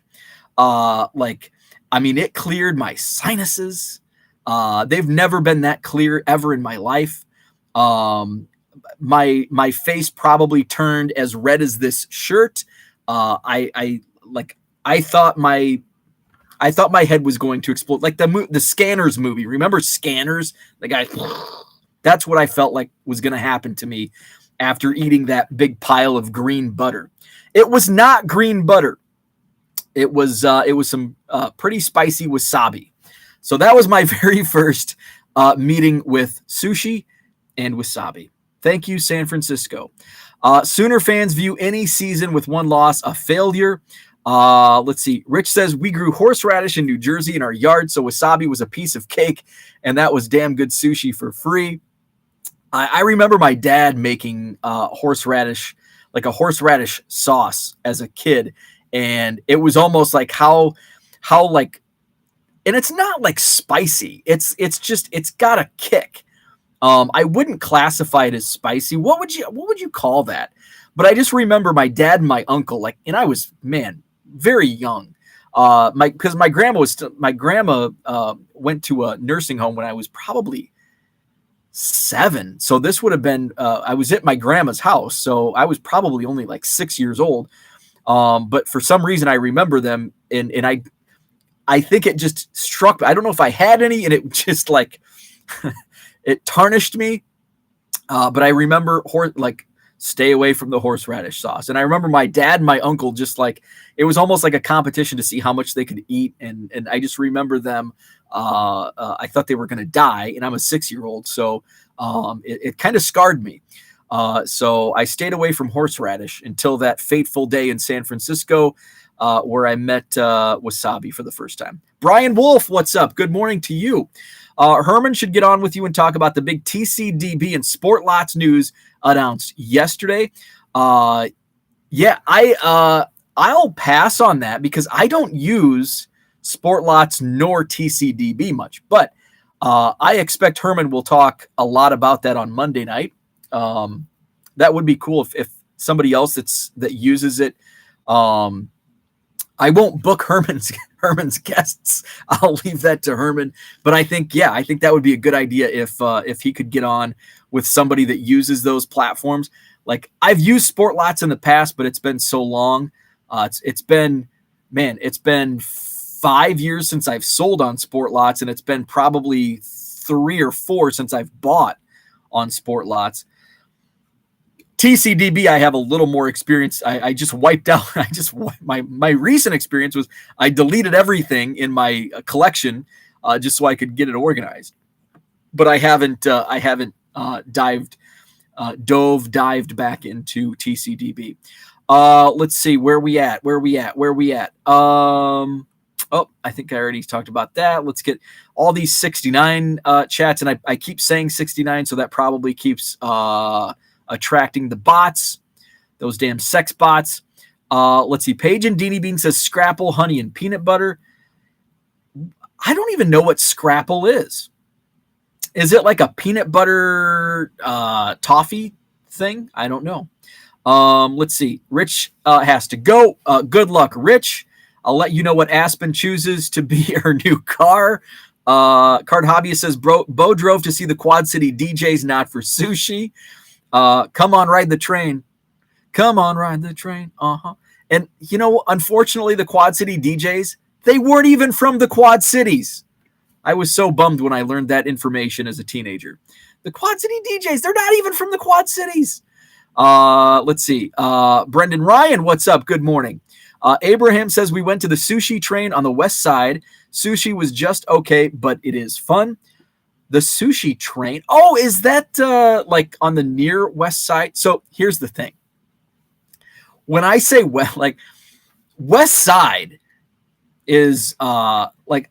It cleared my sinuses. They've never been that clear ever in my life. My face probably turned as red as this shirt. I thought my head was going to explode, like the Scanners movie. Remember Scanners? The guy. That's what I felt like was going to happen to me after eating that big pile of green butter. It was not green butter. It was some pretty spicy wasabi. So that was my very first meeting with sushi and wasabi. Thank you, San Francisco. Sooner fans view any season with one loss a failure. Let's see. Rich says, we grew horseradish in New Jersey in our yard, so wasabi was a piece of cake, and that was damn good sushi for free. I remember my dad making horseradish, like a horseradish sauce as a kid, and it was almost like how and it's not like spicy. It's got a kick. I wouldn't classify it as spicy. What would you call that? But I just remember my dad and my uncle, like, and I was, man, very young. Because my grandma went to a nursing home when I was probably 7. So this would have been, I was at my grandma's house. So I was probably only like 6 years old. But for some reason I remember them, and I think it just struck me. I don't know if I had any, and it just like, it tarnished me. But I remember stay away from the horseradish sauce. And I remember my dad and my uncle just like, it was almost like a competition to see how much they could eat. And I just remember them. I thought they were going to die, and I'm a 6-year-old. So it kind of scarred me. So I stayed away from horseradish until that fateful day in San Francisco, where I met wasabi for the first time. Brian Wolf, what's up? Good morning to you. Herman should get on with you and talk about the big TCDB and Sport Lots news announced yesterday. I'll pass on that because I don't use Sport Lots nor TCDB much, but I expect Herman will talk a lot about that on Monday night. That would be cool if somebody else that uses it. I won't book Herman's guests. I'll leave that to Herman. But I think that would be a good idea if he could get on with somebody that uses those platforms. Like, I've used Sport Lots in the past, but it's been so long. It's been 5 years since I've sold on Sport Lots, and it's been probably 3 or 4 since I've bought on Sport Lots. TCDB, I have a little more experience. I just wiped out. My recent experience was I deleted everything in my collection just so I could get it organized. But I haven't dived back into TCDB. Let's see where we at. Oh, I think I already talked about that. Let's get all these 69 chats, and I keep saying 69, so that probably keeps attracting the bots, those damn sex bots. Let's see. Paige and Deanie Bean says Scrapple, honey, and peanut butter. I don't even know what Scrapple is. Is it like a peanut butter toffee thing? I don't know. Let's see. Rich has to go. Good luck, Rich. I'll let you know what Aspen chooses to be her new car. Card Hobbyist says Bo drove to see the Quad City DJs, not for sushi. Come on, ride the train. Come on, ride the train. And, unfortunately, the Quad City DJs, they weren't even from the Quad Cities. I was so bummed when I learned that information as a teenager. The Quad City DJs, they're not even from the Quad Cities. Let's see. Brendan Ryan, what's up? Good morning. Abraham says we went to the sushi train on the west side. Sushi was just okay, but it is fun. The sushi train. Oh, is that like on the near west side? So here's the thing. When I say west side is like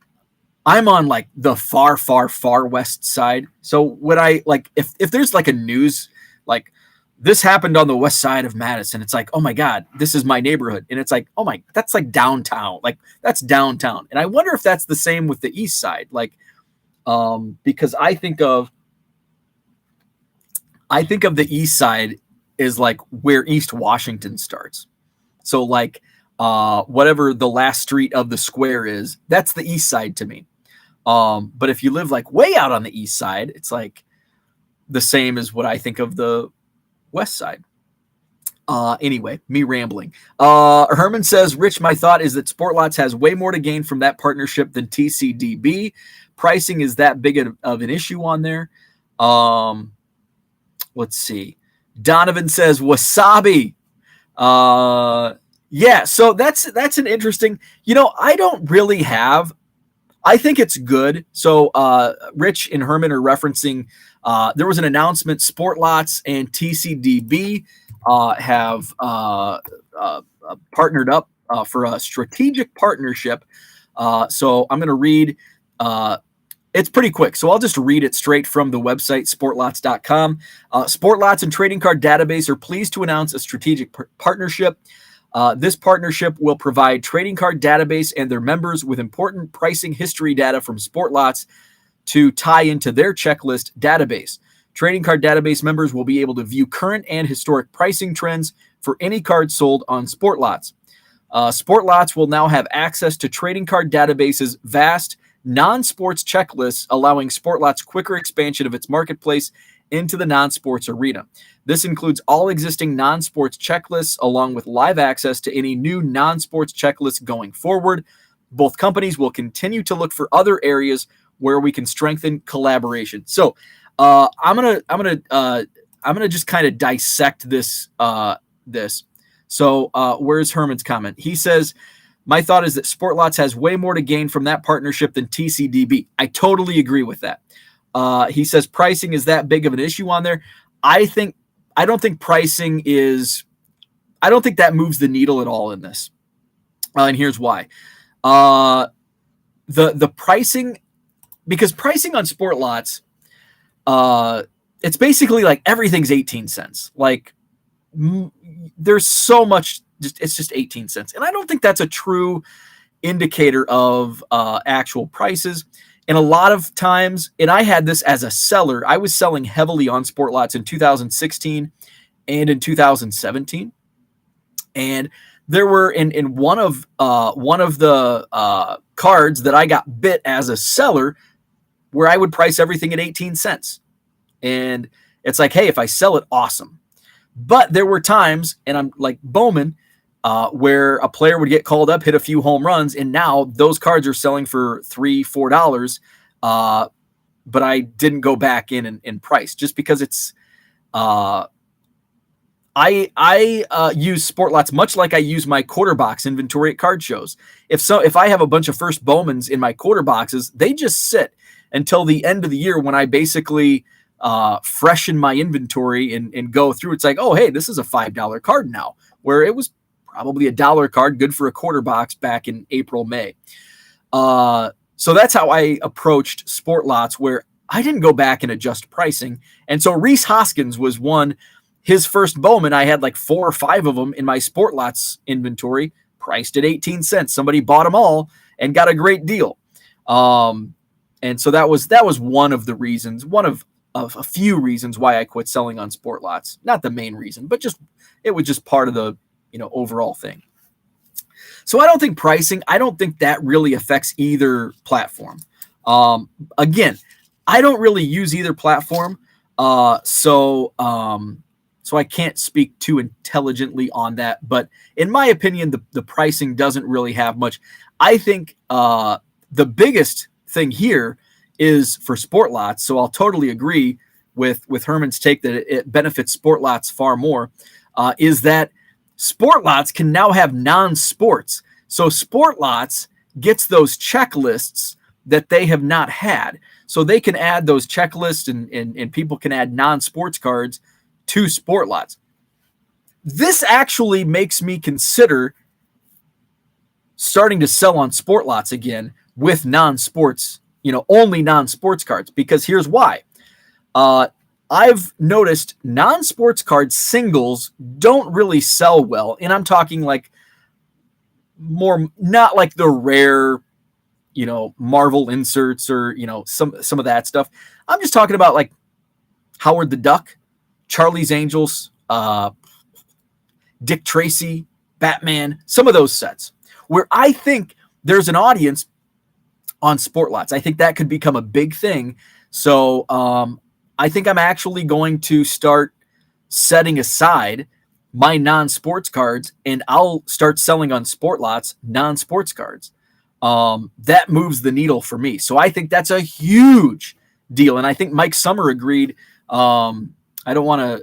I'm on like the far, far, far west side. So when I if there's like a news like this happened on the west side of Madison, it's like, oh my God, this is my neighborhood. And it's like, oh my, that's like downtown. Like that's downtown. And I wonder if that's the same with the east side. Like, because I think of the east side is like where East Washington starts. So like, whatever the last street of the square is, that's the east side to me. But if you live like way out on the east side, it's like the same as what I think of the west side. Anyway, me rambling. Herman says, Rich, my thought is that Sport Lots has way more to gain from that partnership than TCDB. Pricing is that big of an issue on there. Let's see. Donovan says wasabi. Yeah, so that's an interesting, I don't really have, I think it's good. So Rich and Herman are referencing, there was an announcement, Sport Lots and TCDB have partnered up for a strategic partnership. So I'm going to read, it's pretty quick. So I'll just read it straight from the website, sportlots.com. Sport Lots and Trading Card Database are pleased to announce a strategic partnership. This partnership will provide trading card database and their members with important pricing history data from sport lots to tie into their checklist database. Trading card database members will be able to view current and historic pricing trends for any card sold on sport lots. Sport lots will now have access to trading card database's vast non-sports checklists, allowing sport lots quicker expansion of its marketplace into the non-sports arena. This includes all existing non-sports checklists, along with live access to any new non-sports checklists going forward. Both companies will continue to look for other areas where we can strengthen collaboration. So, I'm gonna just kind of dissect this. So, where's Herman's comment? He says, "My thought is that Sportlots has way more to gain from that partnership than TCDB." I totally agree with that. He says pricing is that big of an issue on there. I don't think pricing is. I don't think that moves the needle at all in this. And here's why. The pricing, because pricing on Sportlots, it's basically like everything's 18 cents. Like there's so much, it's just 18 cents. And I don't think that's a true indicator of actual prices. And a lot of times, and I had this as a seller, I was selling heavily on Sportlots in 2016 and in 2017. And there were in one of the cards that I got bit as a seller, where I would price everything at 18 cents. And it's like, hey, if I sell it, awesome. But there were times, and I'm like Bowman, where a player would get called up, hit a few home runs, and now those cards are selling for $3, $4. But I didn't go back in price just because it's. I use Sportlots much like I use my quarter box inventory at card shows. If I have a bunch of first Bowmans in my quarter boxes, they just sit until the end of the year when I basically freshen my inventory and go through. It's like, oh, hey, this is a $5 card now, where it was probably a $1 card, good for a quarter box back in April, May. So that's how I approached Sportlots, where I didn't go back and adjust pricing. And so Rhys Hoskins was one. His first Bowman, I had like 4 or 5 of them in my Sportlots inventory, priced at 18 cents. Somebody bought them all and got a great deal. And so that was one of the reasons, one of a few reasons why I quit selling on Sportlots. Not the main reason, but it was just part of the overall thing. So I don't think pricing, I don't think that really affects either platform. Again, I don't really use either platform, so I can't speak too intelligently on that. But in my opinion, the pricing doesn't really have much. I think the biggest thing here is for Sportlots. So I'll totally agree with Herman's take that it benefits Sportlots far more, is that Sportlots can now have non-sports. So Sportlots gets those checklists that they have not had. So they can add those checklists and people can add non-sports cards to Sportlots. This actually makes me consider starting to sell on Sportlots again with non-sports, only non-sports cards, because here's why. I've noticed non-sports card singles don't really sell well. And I'm talking like more, not like the rare, Marvel inserts or, some of that stuff. I'm just talking about like Howard the Duck, Charlie's Angels, Dick Tracy, Batman, some of those sets where I think there's an audience on Sportlots. I think that could become a big thing. So I think I'm actually going to start setting aside my non-sports cards, and I'll start selling on Sportlots non-sports cards. That moves the needle for me. So I think that's a huge deal. And I think Mike Summer agreed. I don't want to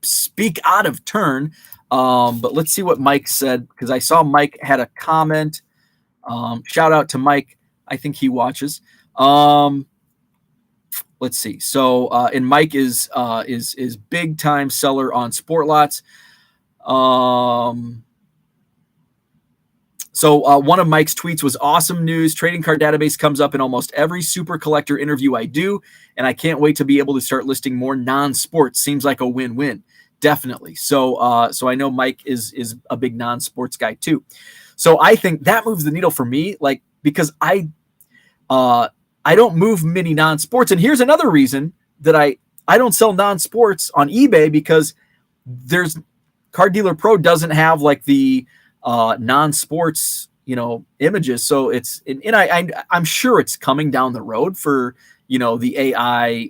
speak out of turn, but let's see what Mike said, because I saw Mike had a comment. Shout out to Mike. I think he watches. Let's see. So, and Mike is big time seller on Sportlots. So one of Mike's tweets was awesome news. Trading card database comes up in almost every super collector interview I do, and I can't wait to be able to start listing more non-sports. Seems like a win-win. definitely. So so I know Mike is a big non-sports guy too. So I think that moves the needle for me, like because I don't move many non-sports. And here's another reason that I don't sell non-sports on eBay, because there's Card Dealer Pro doesn't have like the non-sports, images. So it's and I'm sure it's coming down the road for the AI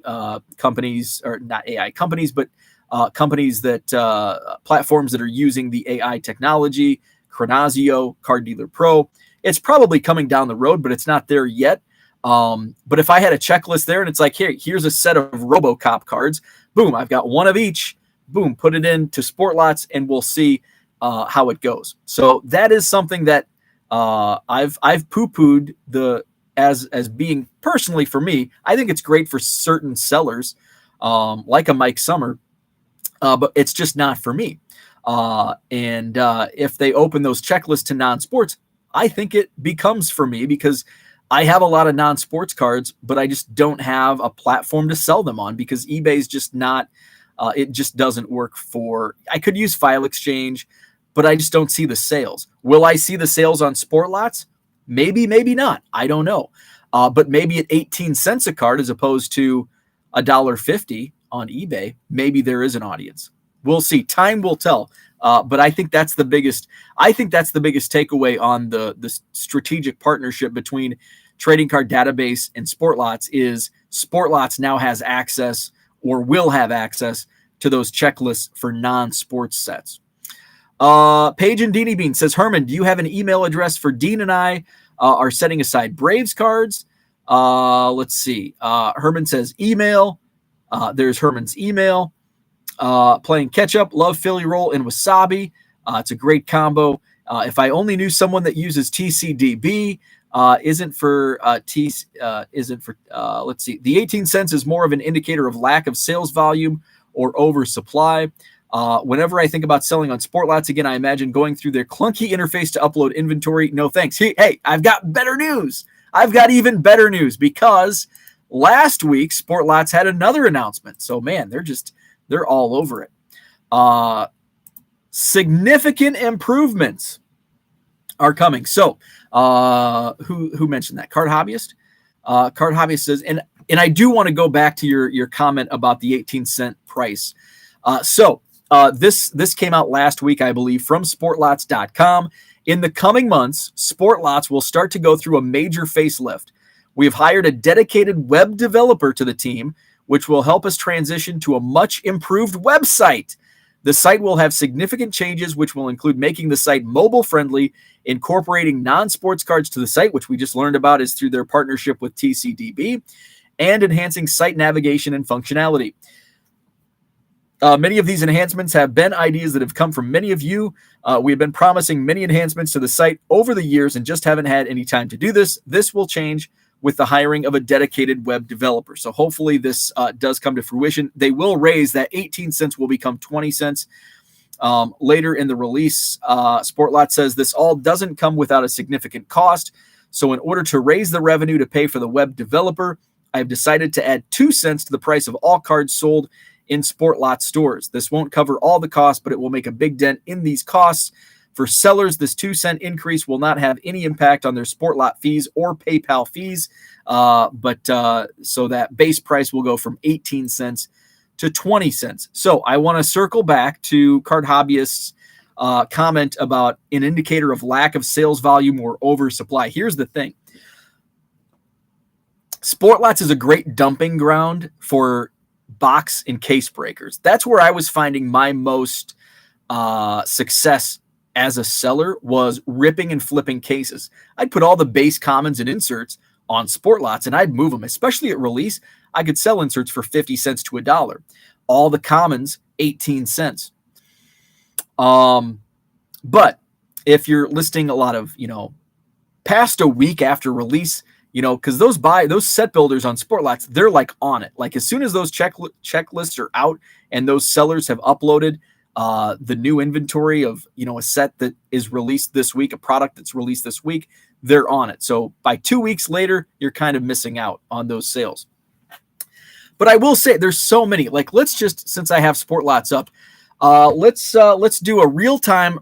companies, or not AI companies, but companies that platforms that are using the AI technology, Chronazio, Card Dealer Pro. It's probably coming down the road, but it's not there yet. But if I had a checklist there and it's like, here's a set of RoboCop cards, boom, I've got one of each, boom, put it into Sport Lots, and we'll see how it goes. So that is something that I've poo-pooed as being, personally for me. I think it's great for certain sellers, like a Mike Summer, but it's just not for me. And if they open those checklists to non-sports, I think it becomes for me, because I have a lot of non-sports cards, but I just don't have a platform to sell them on, because eBay's just not, it just doesn't work for, I could use File Exchange, but I just don't see the sales. Will I see the sales on Sport Lots? Maybe, maybe not. I don't know. But maybe at 18 cents a card as opposed to $1.50 on eBay, maybe there is an audience. We'll see. Time will tell. But I think that's the biggest. I think that's the biggest takeaway on the strategic partnership between Trading Card Database and Sport Lots is Sport Lots now has access, or will have access, to those checklists for non-sports sets. Paige and Deanie Bean says, Herman, do you have an email address for Dean and I are setting aside Braves cards? Let's see. Herman says email. There's Herman's email. Playing ketchup, love Philly roll and wasabi. It's a great combo. If I only knew someone that uses TCDB, isn't for let's see. The 18 cents is more of an indicator of lack of sales volume or oversupply. Whenever I think about selling on Sport Lots again, I imagine going through their clunky interface to upload inventory. No thanks. Hey, I've got better news. I've got even better news, because last week Sport Lots had another announcement. So man, they're all over it. Significant improvements are coming. So who mentioned that? Card Hobbyist? Card Hobbyist says, and I do want to go back to your comment about the 18-cent price. This came out last week, I believe, from sportlots.com. In the coming months, Sport Lots will start to go through a major facelift. We have hired a dedicated web developer to the team, which will help us transition to a much improved website. The site will have significant changes, which will include making the site mobile friendly, incorporating non-sports cards to the site, which we just learned about is through their partnership with TCDB, and enhancing site navigation and functionality. Many of these enhancements have been ideas that have come from many of you. We have been promising many enhancements to the site over the years and just haven't had any time to do this. This will change with the hiring of a dedicated web developer. So hopefully this does come to fruition. They will raise that 18 cents will become 20 cents. Later in the release, Sport Lot says this all doesn't come without a significant cost. So in order to raise the revenue to pay for the web developer, I have decided to add 2 cents to the price of all cards sold in Sport Lot stores. This won't cover all the costs, but it will make a big dent in these costs. For sellers, this 2-cent increase will not have any impact on their Sport Lot fees or PayPal fees. So that base price will go from 18 cents to 20 cents. So I want to circle back to Card Hobbyist's comment about an indicator of lack of sales volume or oversupply. Here's the thing. Sport Lots is a great dumping ground for box and case breakers. That's where I was finding my most success as a seller, was ripping and flipping cases. I'd put all the base commons and inserts on Sport Lots and I'd move them, especially at release. I could sell inserts for 50 cents to $1. All the commons, 18 cents. But if you're listing a lot of, past a week after release, because those set builders on Sport Lots, they're like on it. Like as soon as those checklists are out and those sellers have uploaded the new inventory of, a set that is released this week, a product that's released this week, they're on it. So by 2 weeks later, you're kind of missing out on those sales. But I will say there's so many, like, let's just, since I have Sport Lots up, Let's do a real time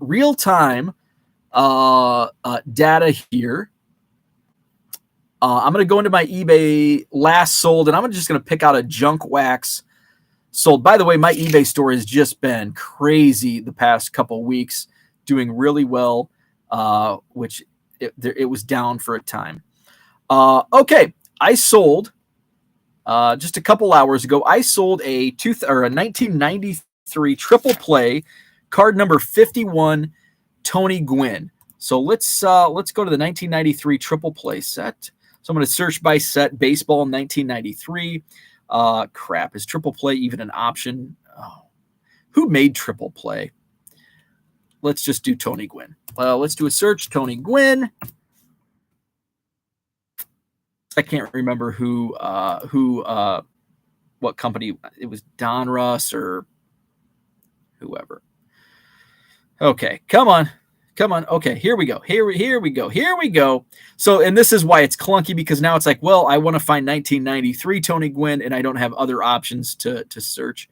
data here. I'm going to go into my eBay last sold, and I'm just going to pick out a junk wax sold. By the way, my eBay store has just been crazy the past couple weeks, doing really well, which it was down for a time. Okay, I sold just a couple hours ago. I sold a 1993 triple play card number 51, Tony Gwynn. So let's go to the 1993 triple play set. So I'm going to search by set, baseball 1993. Crap, is triple play even an option? Oh, who made triple play? Let's just do Tony Gwynn. Let's do a search, Tony Gwynn. I can't remember what company it was, Don Russ or whoever. Okay, come on. Okay, here we go. Here we go. So, and this is why it's clunky, because now it's like, well, I want to find 1993 Tony Gwynn, and I don't have other options to search.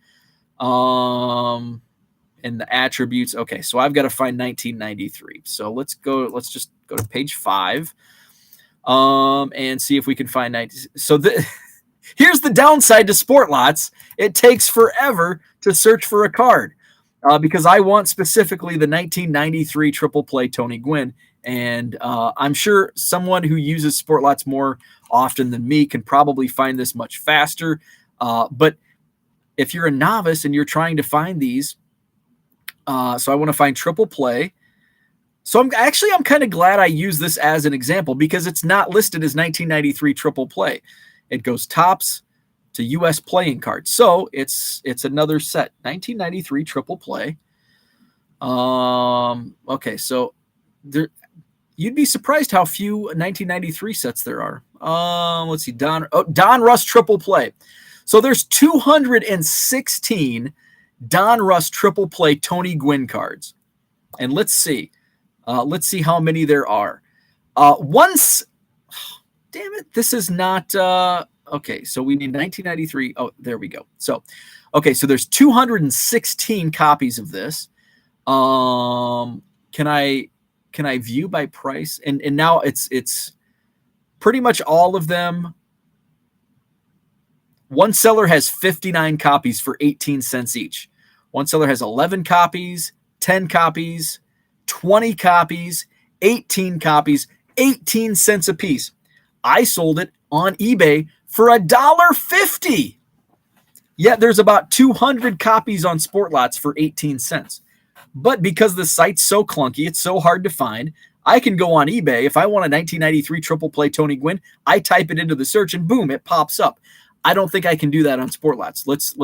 And the attributes. Okay, so I've got to find 1993. So let's just go to page 5. And see if we can find 90. So here's the downside to Sport Lots. It takes forever to search for a card. Because I want specifically the 1993 triple play Tony Gwynn. And I'm sure someone who uses Sport Lots more often than me can probably find this much faster. But if you're a novice and you're trying to find these, so I want to find triple play. So I'm kind of glad I use this as an example, because it's not listed as 1993 triple play. It goes Topps to U.S. playing cards. So it's another set, 1993 triple play. Okay, so you'd be surprised how few 1993 sets there are. Let's see, Don Russ triple play. So there's 216 Don Russ triple play Tony Gwynn cards, and let's see how many there are. Once, damn it, this is not. Okay, so we need 1993. Oh, there we go. So, okay, so there's 216 copies of this. Can I view by price? And now it's pretty much all of them. One seller has 59 copies for 18 cents each. One seller has 11 copies, 10 copies, 20 copies, 18 copies, 18 cents a piece. I sold it on eBay for $1.50. Yet there's about 200 copies on Sport Lots for 18 cents. But because the site's so clunky, it's so hard to find, I can go on eBay. If I want a 1993 triple play Tony Gwynn, I type it into the search and boom, it pops up. I don't think I can do that on Sport Lots. Let's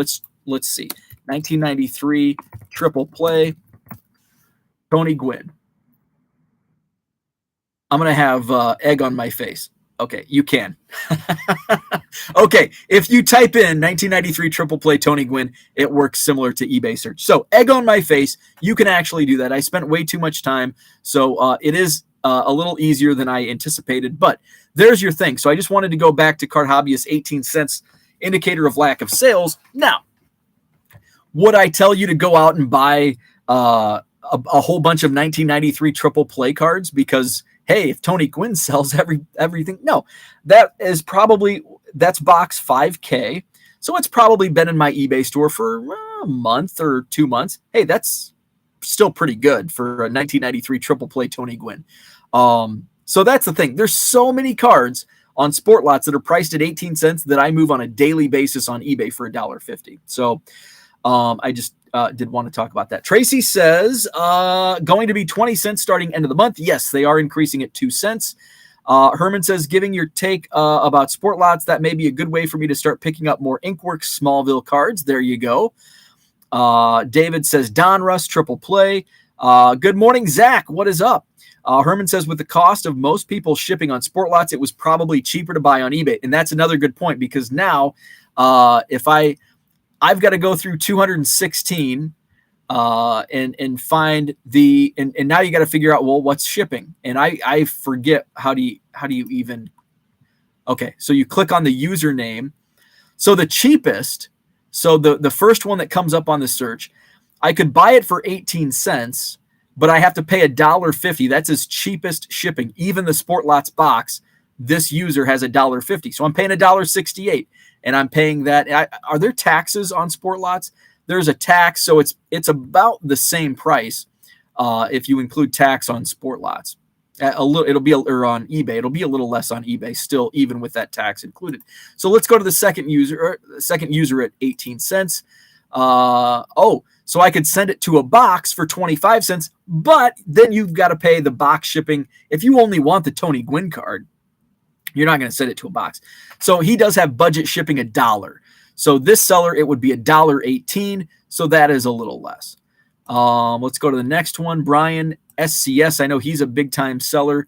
see. 1993 triple play Tony Gwynn. I'm going to have egg on my face. Okay, you can. Okay, if you type in 1993 triple play Tony Gwynn, it works similar to eBay search. So egg on my face, you can actually do that. I spent way too much time, so it is a little easier than I anticipated, but there's your thing. So I just wanted to go back to Card Hobbyist 18 cents indicator of lack of sales. Now, would I tell you to go out and buy a whole bunch of 1993 triple play cards because, hey, if Tony Gwynn sells everything? No, that's box 5K. So it's probably been in my eBay store for a month or 2 months. Hey, that's still pretty good for a 1993 triple play Tony Gwynn. So that's the thing. There's so many cards on Sport Lots that are priced at 18 cents that I move on a daily basis on eBay for $1.50. So I just did want to talk about that. Tracy says, going to be 20 cents starting end of the month. Yes, they are increasing at 2 cents. Herman says, giving your take about Sport Lots, that may be a good way for me to start picking up more Inkworks Smallville cards. There you go. David says, Don Russ triple play. Good morning, Zach. What is up? Herman says, with the cost of most people shipping on Sport Lots, it was probably cheaper to buy on eBay. And that's another good point, because now if I've got to go through 216 and find and now you got to figure out, well, what's shipping? And I forget how do you even, okay. So you click on the username. So the cheapest, so the first one that comes up on the search, I could buy it for 18 cents, but I have to pay $1.50. That's his cheapest shipping. Even the Sport Lots box, this user has $1.50. So I'm paying $1.68, and I'm paying that. Are there taxes on Sport Lots? There's a tax, so it's about the same price if you include tax on Sport Lots. It'll be on eBay. It'll be a little less on eBay still, even with that tax included. So let's go to the second user at 18 cents. So I could send it to a box for 25 cents, but then you've got to pay the box shipping. If you only want the Tony Gwynn card, you're not going to send it to a box. So he does have budget shipping $1. So this seller, it would be $1.18. So that is a little less. Let's go to the next one. Brian SCS. I know he's a big time seller.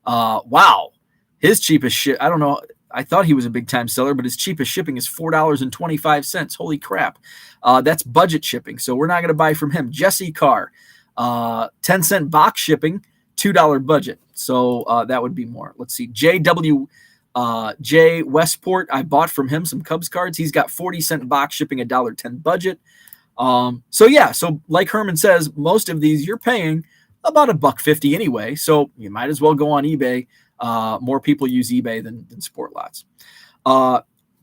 Wow. His cheapest ship. I don't know. I thought he was a big time seller, but his cheapest shipping is $4.25. Holy crap. That's budget shipping. So we're not going to buy from him. Jesse Carr, 10-cent box shipping, $2 budget. So that would be more. Let's see. Jay Westport. I bought from him some Cubs cards. He's got 40-cent box shipping, $1.10 budget. So like Herman says, most of these you're paying about $1.50 anyway. So you might as well go on eBay. More people use eBay than Sport Lots.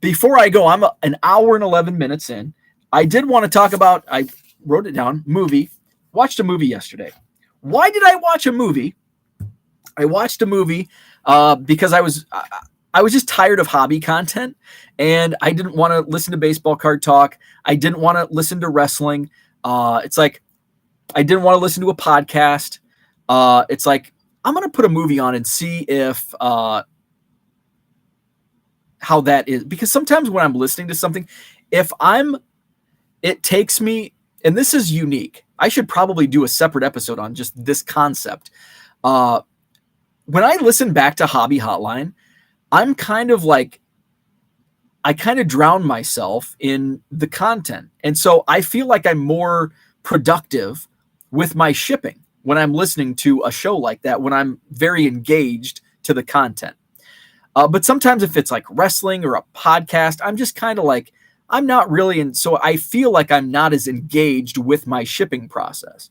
Before I go, I'm an hour and 11 minutes in. I did want to talk about, I wrote it down, movie. Watched a movie yesterday. Why did I watch a movie? I watched a movie because I was just tired of hobby content, and I didn't want to listen to baseball card talk. I didn't want to listen to wrestling. It's like I didn't want to listen to a podcast. It's like I'm going to put a movie on and see if how that is. Because sometimes when I'm listening to something, it takes me, and this is unique. I should probably do a separate episode on just this concept. When I listen back to Hobby Hotline, I'm kind of like, I kind of drown myself in the content. And so I feel like I'm more productive with my shipping when I'm listening to a show like that, when I'm very engaged to the content. But sometimes if it's like wrestling or a podcast, I'm just kind of like, I'm not really in. So I feel like I'm not as engaged with my shipping process.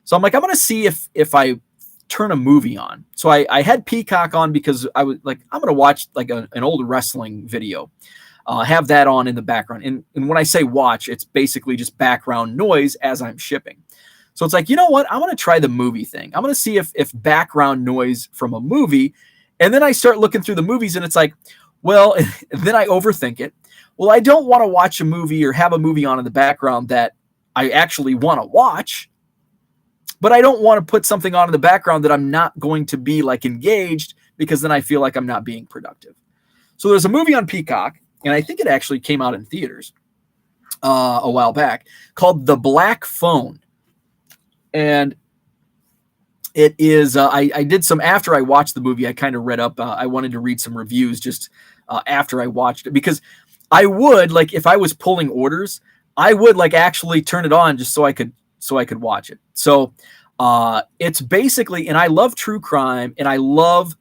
So I'm like, I'm going to see if I turn a movie on. So I had Peacock on because I was like, I'm going to watch like an old wrestling video, have that on in the background. And when I say watch, it's basically just background noise as I'm shipping. So it's like, you know what? I want to try the movie thing. I'm going to see if background noise from a movie. And then I start looking through the movies and it's like, well, then I overthink it. Well, I don't want to watch a movie or have a movie on in the background that I actually want to watch, but I don't want to put something on in the background that I'm not going to be like engaged, because then I feel like I'm not being productive. So there's a movie on Peacock, and I think it actually came out in theaters a while back, called The Black Phone. And it is, I did some, after I watched the movie, I kind of read up, I wanted to read some reviews just after I watched it, because I would, like, if I was pulling orders, I would like actually turn it on just so I could watch it. So it's basically, and I love true crime, and I love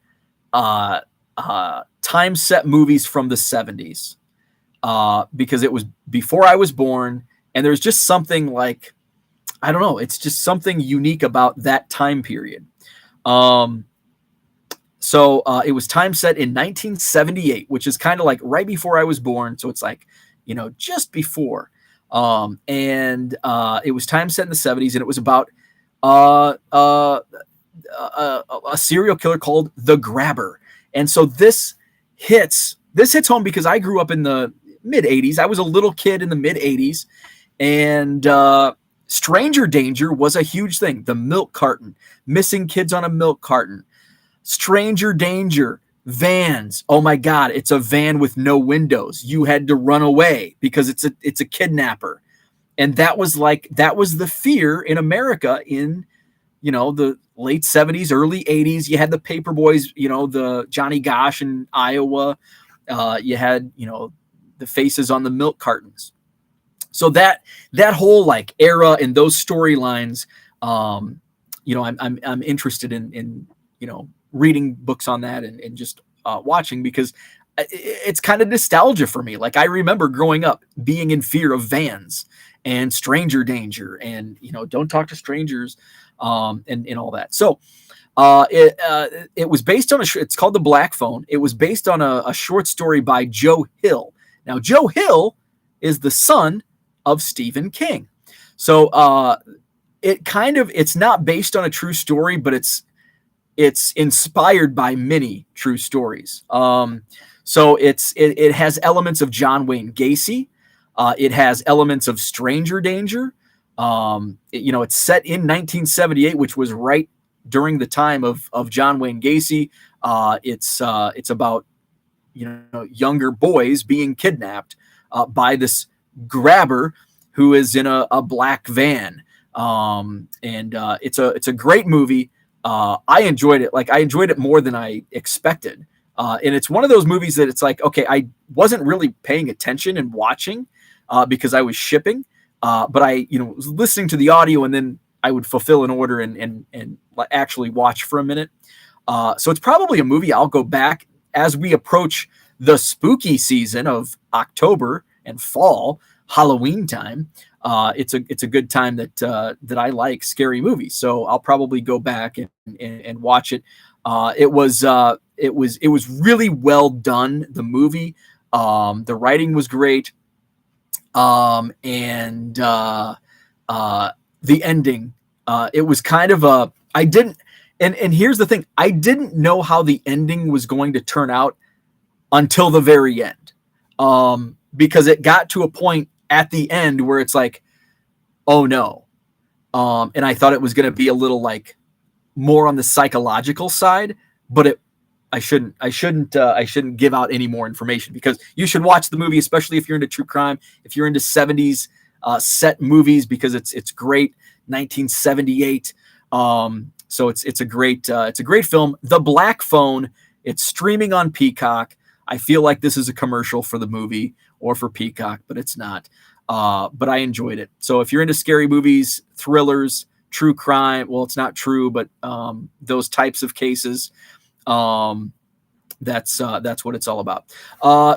time set movies from the 70s because it was before I was born, and there's just something like, I don't know, it's just something unique about that time period. So it was time set in 1978, which is kind of like right before I was born. So it's like, you know, just before. And it was time set in the 70s, and it was about a serial killer called the Grabber. And so this hits home because I grew up in the mid 80s. I was a little kid in the mid 80s, and stranger danger was a huge thing. The milk carton, missing kids on a milk carton, stranger danger, vans. Oh my God, it's a van with no windows. You had to run away because it's a kidnapper. And that was the fear in America in, you know, the late 70s, early 80s. You had the paper boys, you know, the Johnny Gosh in Iowa. You had, you know, the faces on the milk cartons. So that whole like era and those storylines, you know, I'm interested in, you know, reading books on that and just watching, because it's kind of nostalgia for me. Like I remember growing up being in fear of vans and Stranger Danger, and Don't Talk to Strangers, and all that. So it was based on it's called The Black Phone. It was based on a short story by Joe Hill. Now, Joe Hill is the son of Stephen King. So it's not based on a true story, but it's inspired by many true stories. So it has elements of John Wayne Gacy. It has elements of Stranger Danger. It's set in 1978, which was right during the time of John Wayne Gacy. It's about younger boys being kidnapped by this grabber who is in a black van. And it's a great movie. I enjoyed it. Like, I enjoyed it more than I expected. And it's one of those movies that it's like, okay, I wasn't really paying attention and watching because I was shipping. But I was listening to the audio, and then I would fulfill an order and actually watch for a minute. So it's probably a movie I'll go back as we approach the spooky season of October and fall, Halloween time. It's a good time that I like scary movies. So I'll probably go back and watch it. It was really well done. The movie, the writing was great. And the ending, it was kind of and here's the thing, I didn't know how the ending was going to turn out until the very end. Because it got to a point at the end where it's like, oh no. And I thought it was going to be a little like more on the psychological side, but I shouldn't give out any more information, because you should watch the movie, especially if you're into true crime, if you're into 70s set movies, because it's great. 1978. So it's a great film. The Black Phone. It's streaming on Peacock. I feel like this is a commercial for the movie or for Peacock, but it's not. But I enjoyed it. So if you're into scary movies, thrillers, true crime, well, it's not true, but those types of cases, that's what it's all about.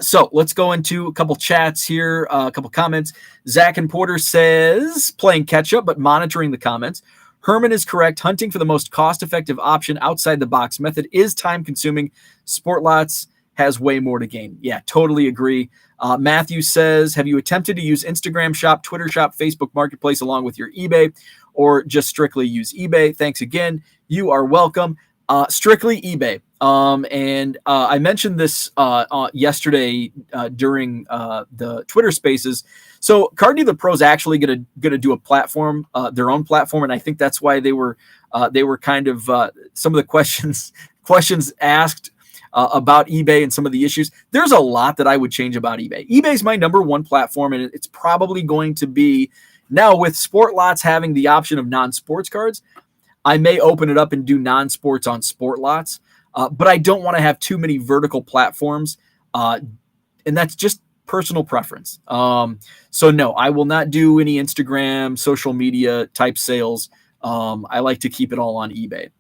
So let's go into a couple chats here, a couple comments. Zach and Porter says, playing catch up, but monitoring the comments. Herman is correct. Hunting for the most cost-effective option outside the box method is time-consuming. Sport Lots has way more to gain. Yeah, totally agree. Matthew says, have you attempted to use Instagram Shop, Twitter Shop, Facebook Marketplace along with your eBay, or just strictly use eBay? Thanks again. You are welcome. Strictly eBay. And I mentioned this yesterday during the Twitter Spaces. So Car Dealer Pro is actually gonna do a platform, their own platform, and I think that's why they were kind of some of the questions asked about eBay and some of the issues. There's a lot that I would change about eBay. eBay's my number one platform, and it's probably going to be now with Sport Lots having the option of non-sports cards. I may open it up and do non-sports on Sport Lots, but I don't want to have too many vertical platforms, and that's just personal preference. So no, I will not do any Instagram, social media type sales. I like to keep it all on eBay.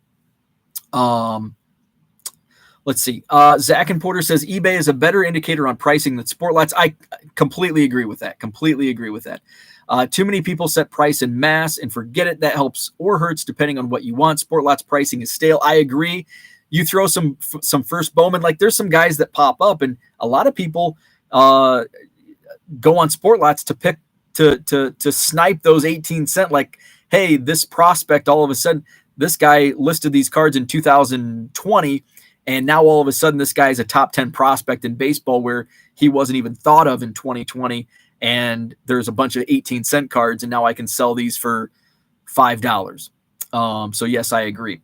Let's see. Zach and Porter says eBay is a better indicator on pricing than Sport Lots. I completely agree with that. Too many people set price in mass and forget it. That helps or hurts depending on what you want. Sport Lots pricing is stale. I agree. You throw some first Bowman, like there's some guys that pop up, and a lot of people go on Sport Lots to pick to snipe those 18 cent. Like, hey, this prospect, all of a sudden, this guy listed these cards in 2020. And now all of a sudden, this guy is a top 10 prospect in baseball where he wasn't even thought of in 2020. And there's a bunch of 18-cent cards, and now I can sell these for $5. So yes, I agree.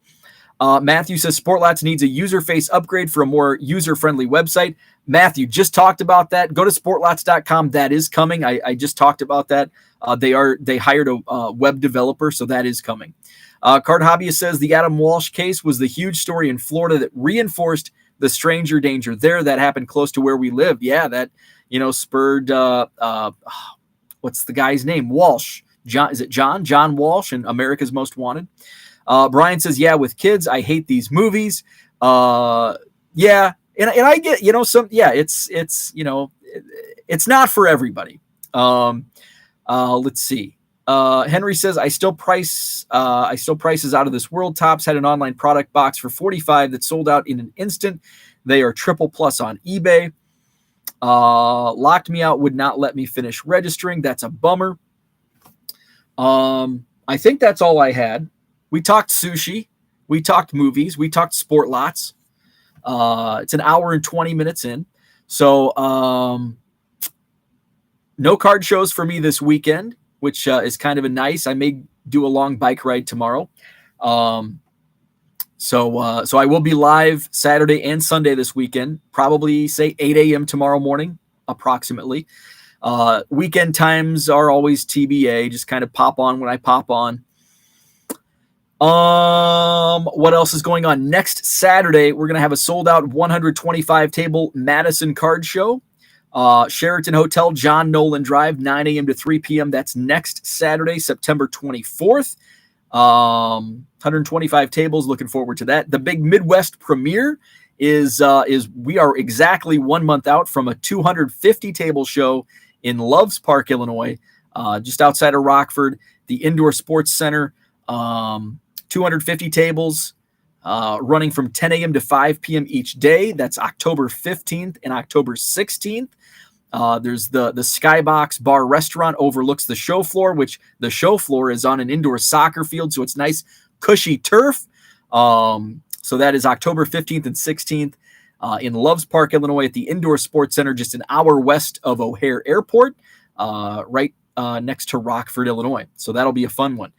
Matthew says Sport Lots needs a user face upgrade for a more user-friendly website. Matthew just talked about that. Go to sportlots.com. That is coming. I just talked about that. They hired a web developer, so that is coming. Card Hobbyist says the Adam Walsh case was the huge story in Florida that reinforced the stranger danger there. That happened close to where we lived. Yeah, that spurred what's the guy's name? Walsh. John, is it John? John Walsh and America's Most Wanted. Brian says, yeah, with kids, I hate these movies. Yeah, and I get, some, yeah, it's not for everybody. Let's see. Henry says, I still prices out of this world. Tops had an online product box for 45 that sold out in an instant. They are triple plus on eBay. Locked me out, would not let me finish registering. That's a bummer. I think that's all I had. We talked sushi. We talked movies. We talked sport lots. It's an hour and 20 minutes in. So no card shows for me this weekend, which is kind of a nice. I may do a long bike ride tomorrow. So I will be live Saturday and Sunday this weekend, probably say 8 a.m. tomorrow morning, approximately. Weekend times are always TBA. Just kind of pop on when I pop on. What else is going on? Next Saturday, we're going to have a sold-out 125-table Madison card show. Sheraton Hotel, John Nolan Drive, 9 a.m. to 3 p.m. That's next Saturday, September 24th. 125 tables. Looking forward to that. The big Midwest premiere is we are exactly 1 month out from a 250-table show in Loves Park, Illinois, just outside of Rockford, the Indoor Sports Center. 250 tables running from 10 a.m. to 5 p.m. each day. That's October 15th and October 16th. There's the Skybox Bar Restaurant overlooks the show floor, which the show floor is on an indoor soccer field, so it's nice, cushy turf. So that is October 15th and 16th in Loves Park, Illinois, at the Indoor Sports Center, just an hour west of O'Hare Airport, right next to Rockford, Illinois. So that'll be a fun one.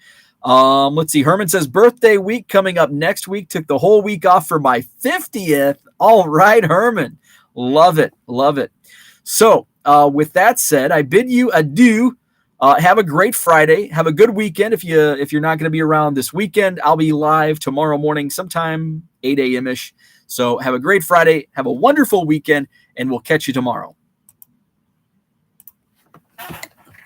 Let's see. Herman says, birthday week coming up next week. Took the whole week off for my 50th. All right, Herman. Love it. Love it. So with that said, I bid you adieu. Have a great Friday. Have a good weekend. If you're not going to be around this weekend, I'll be live tomorrow morning, sometime 8 a.m.-ish. So have a great Friday. Have a wonderful weekend, and we'll catch you tomorrow.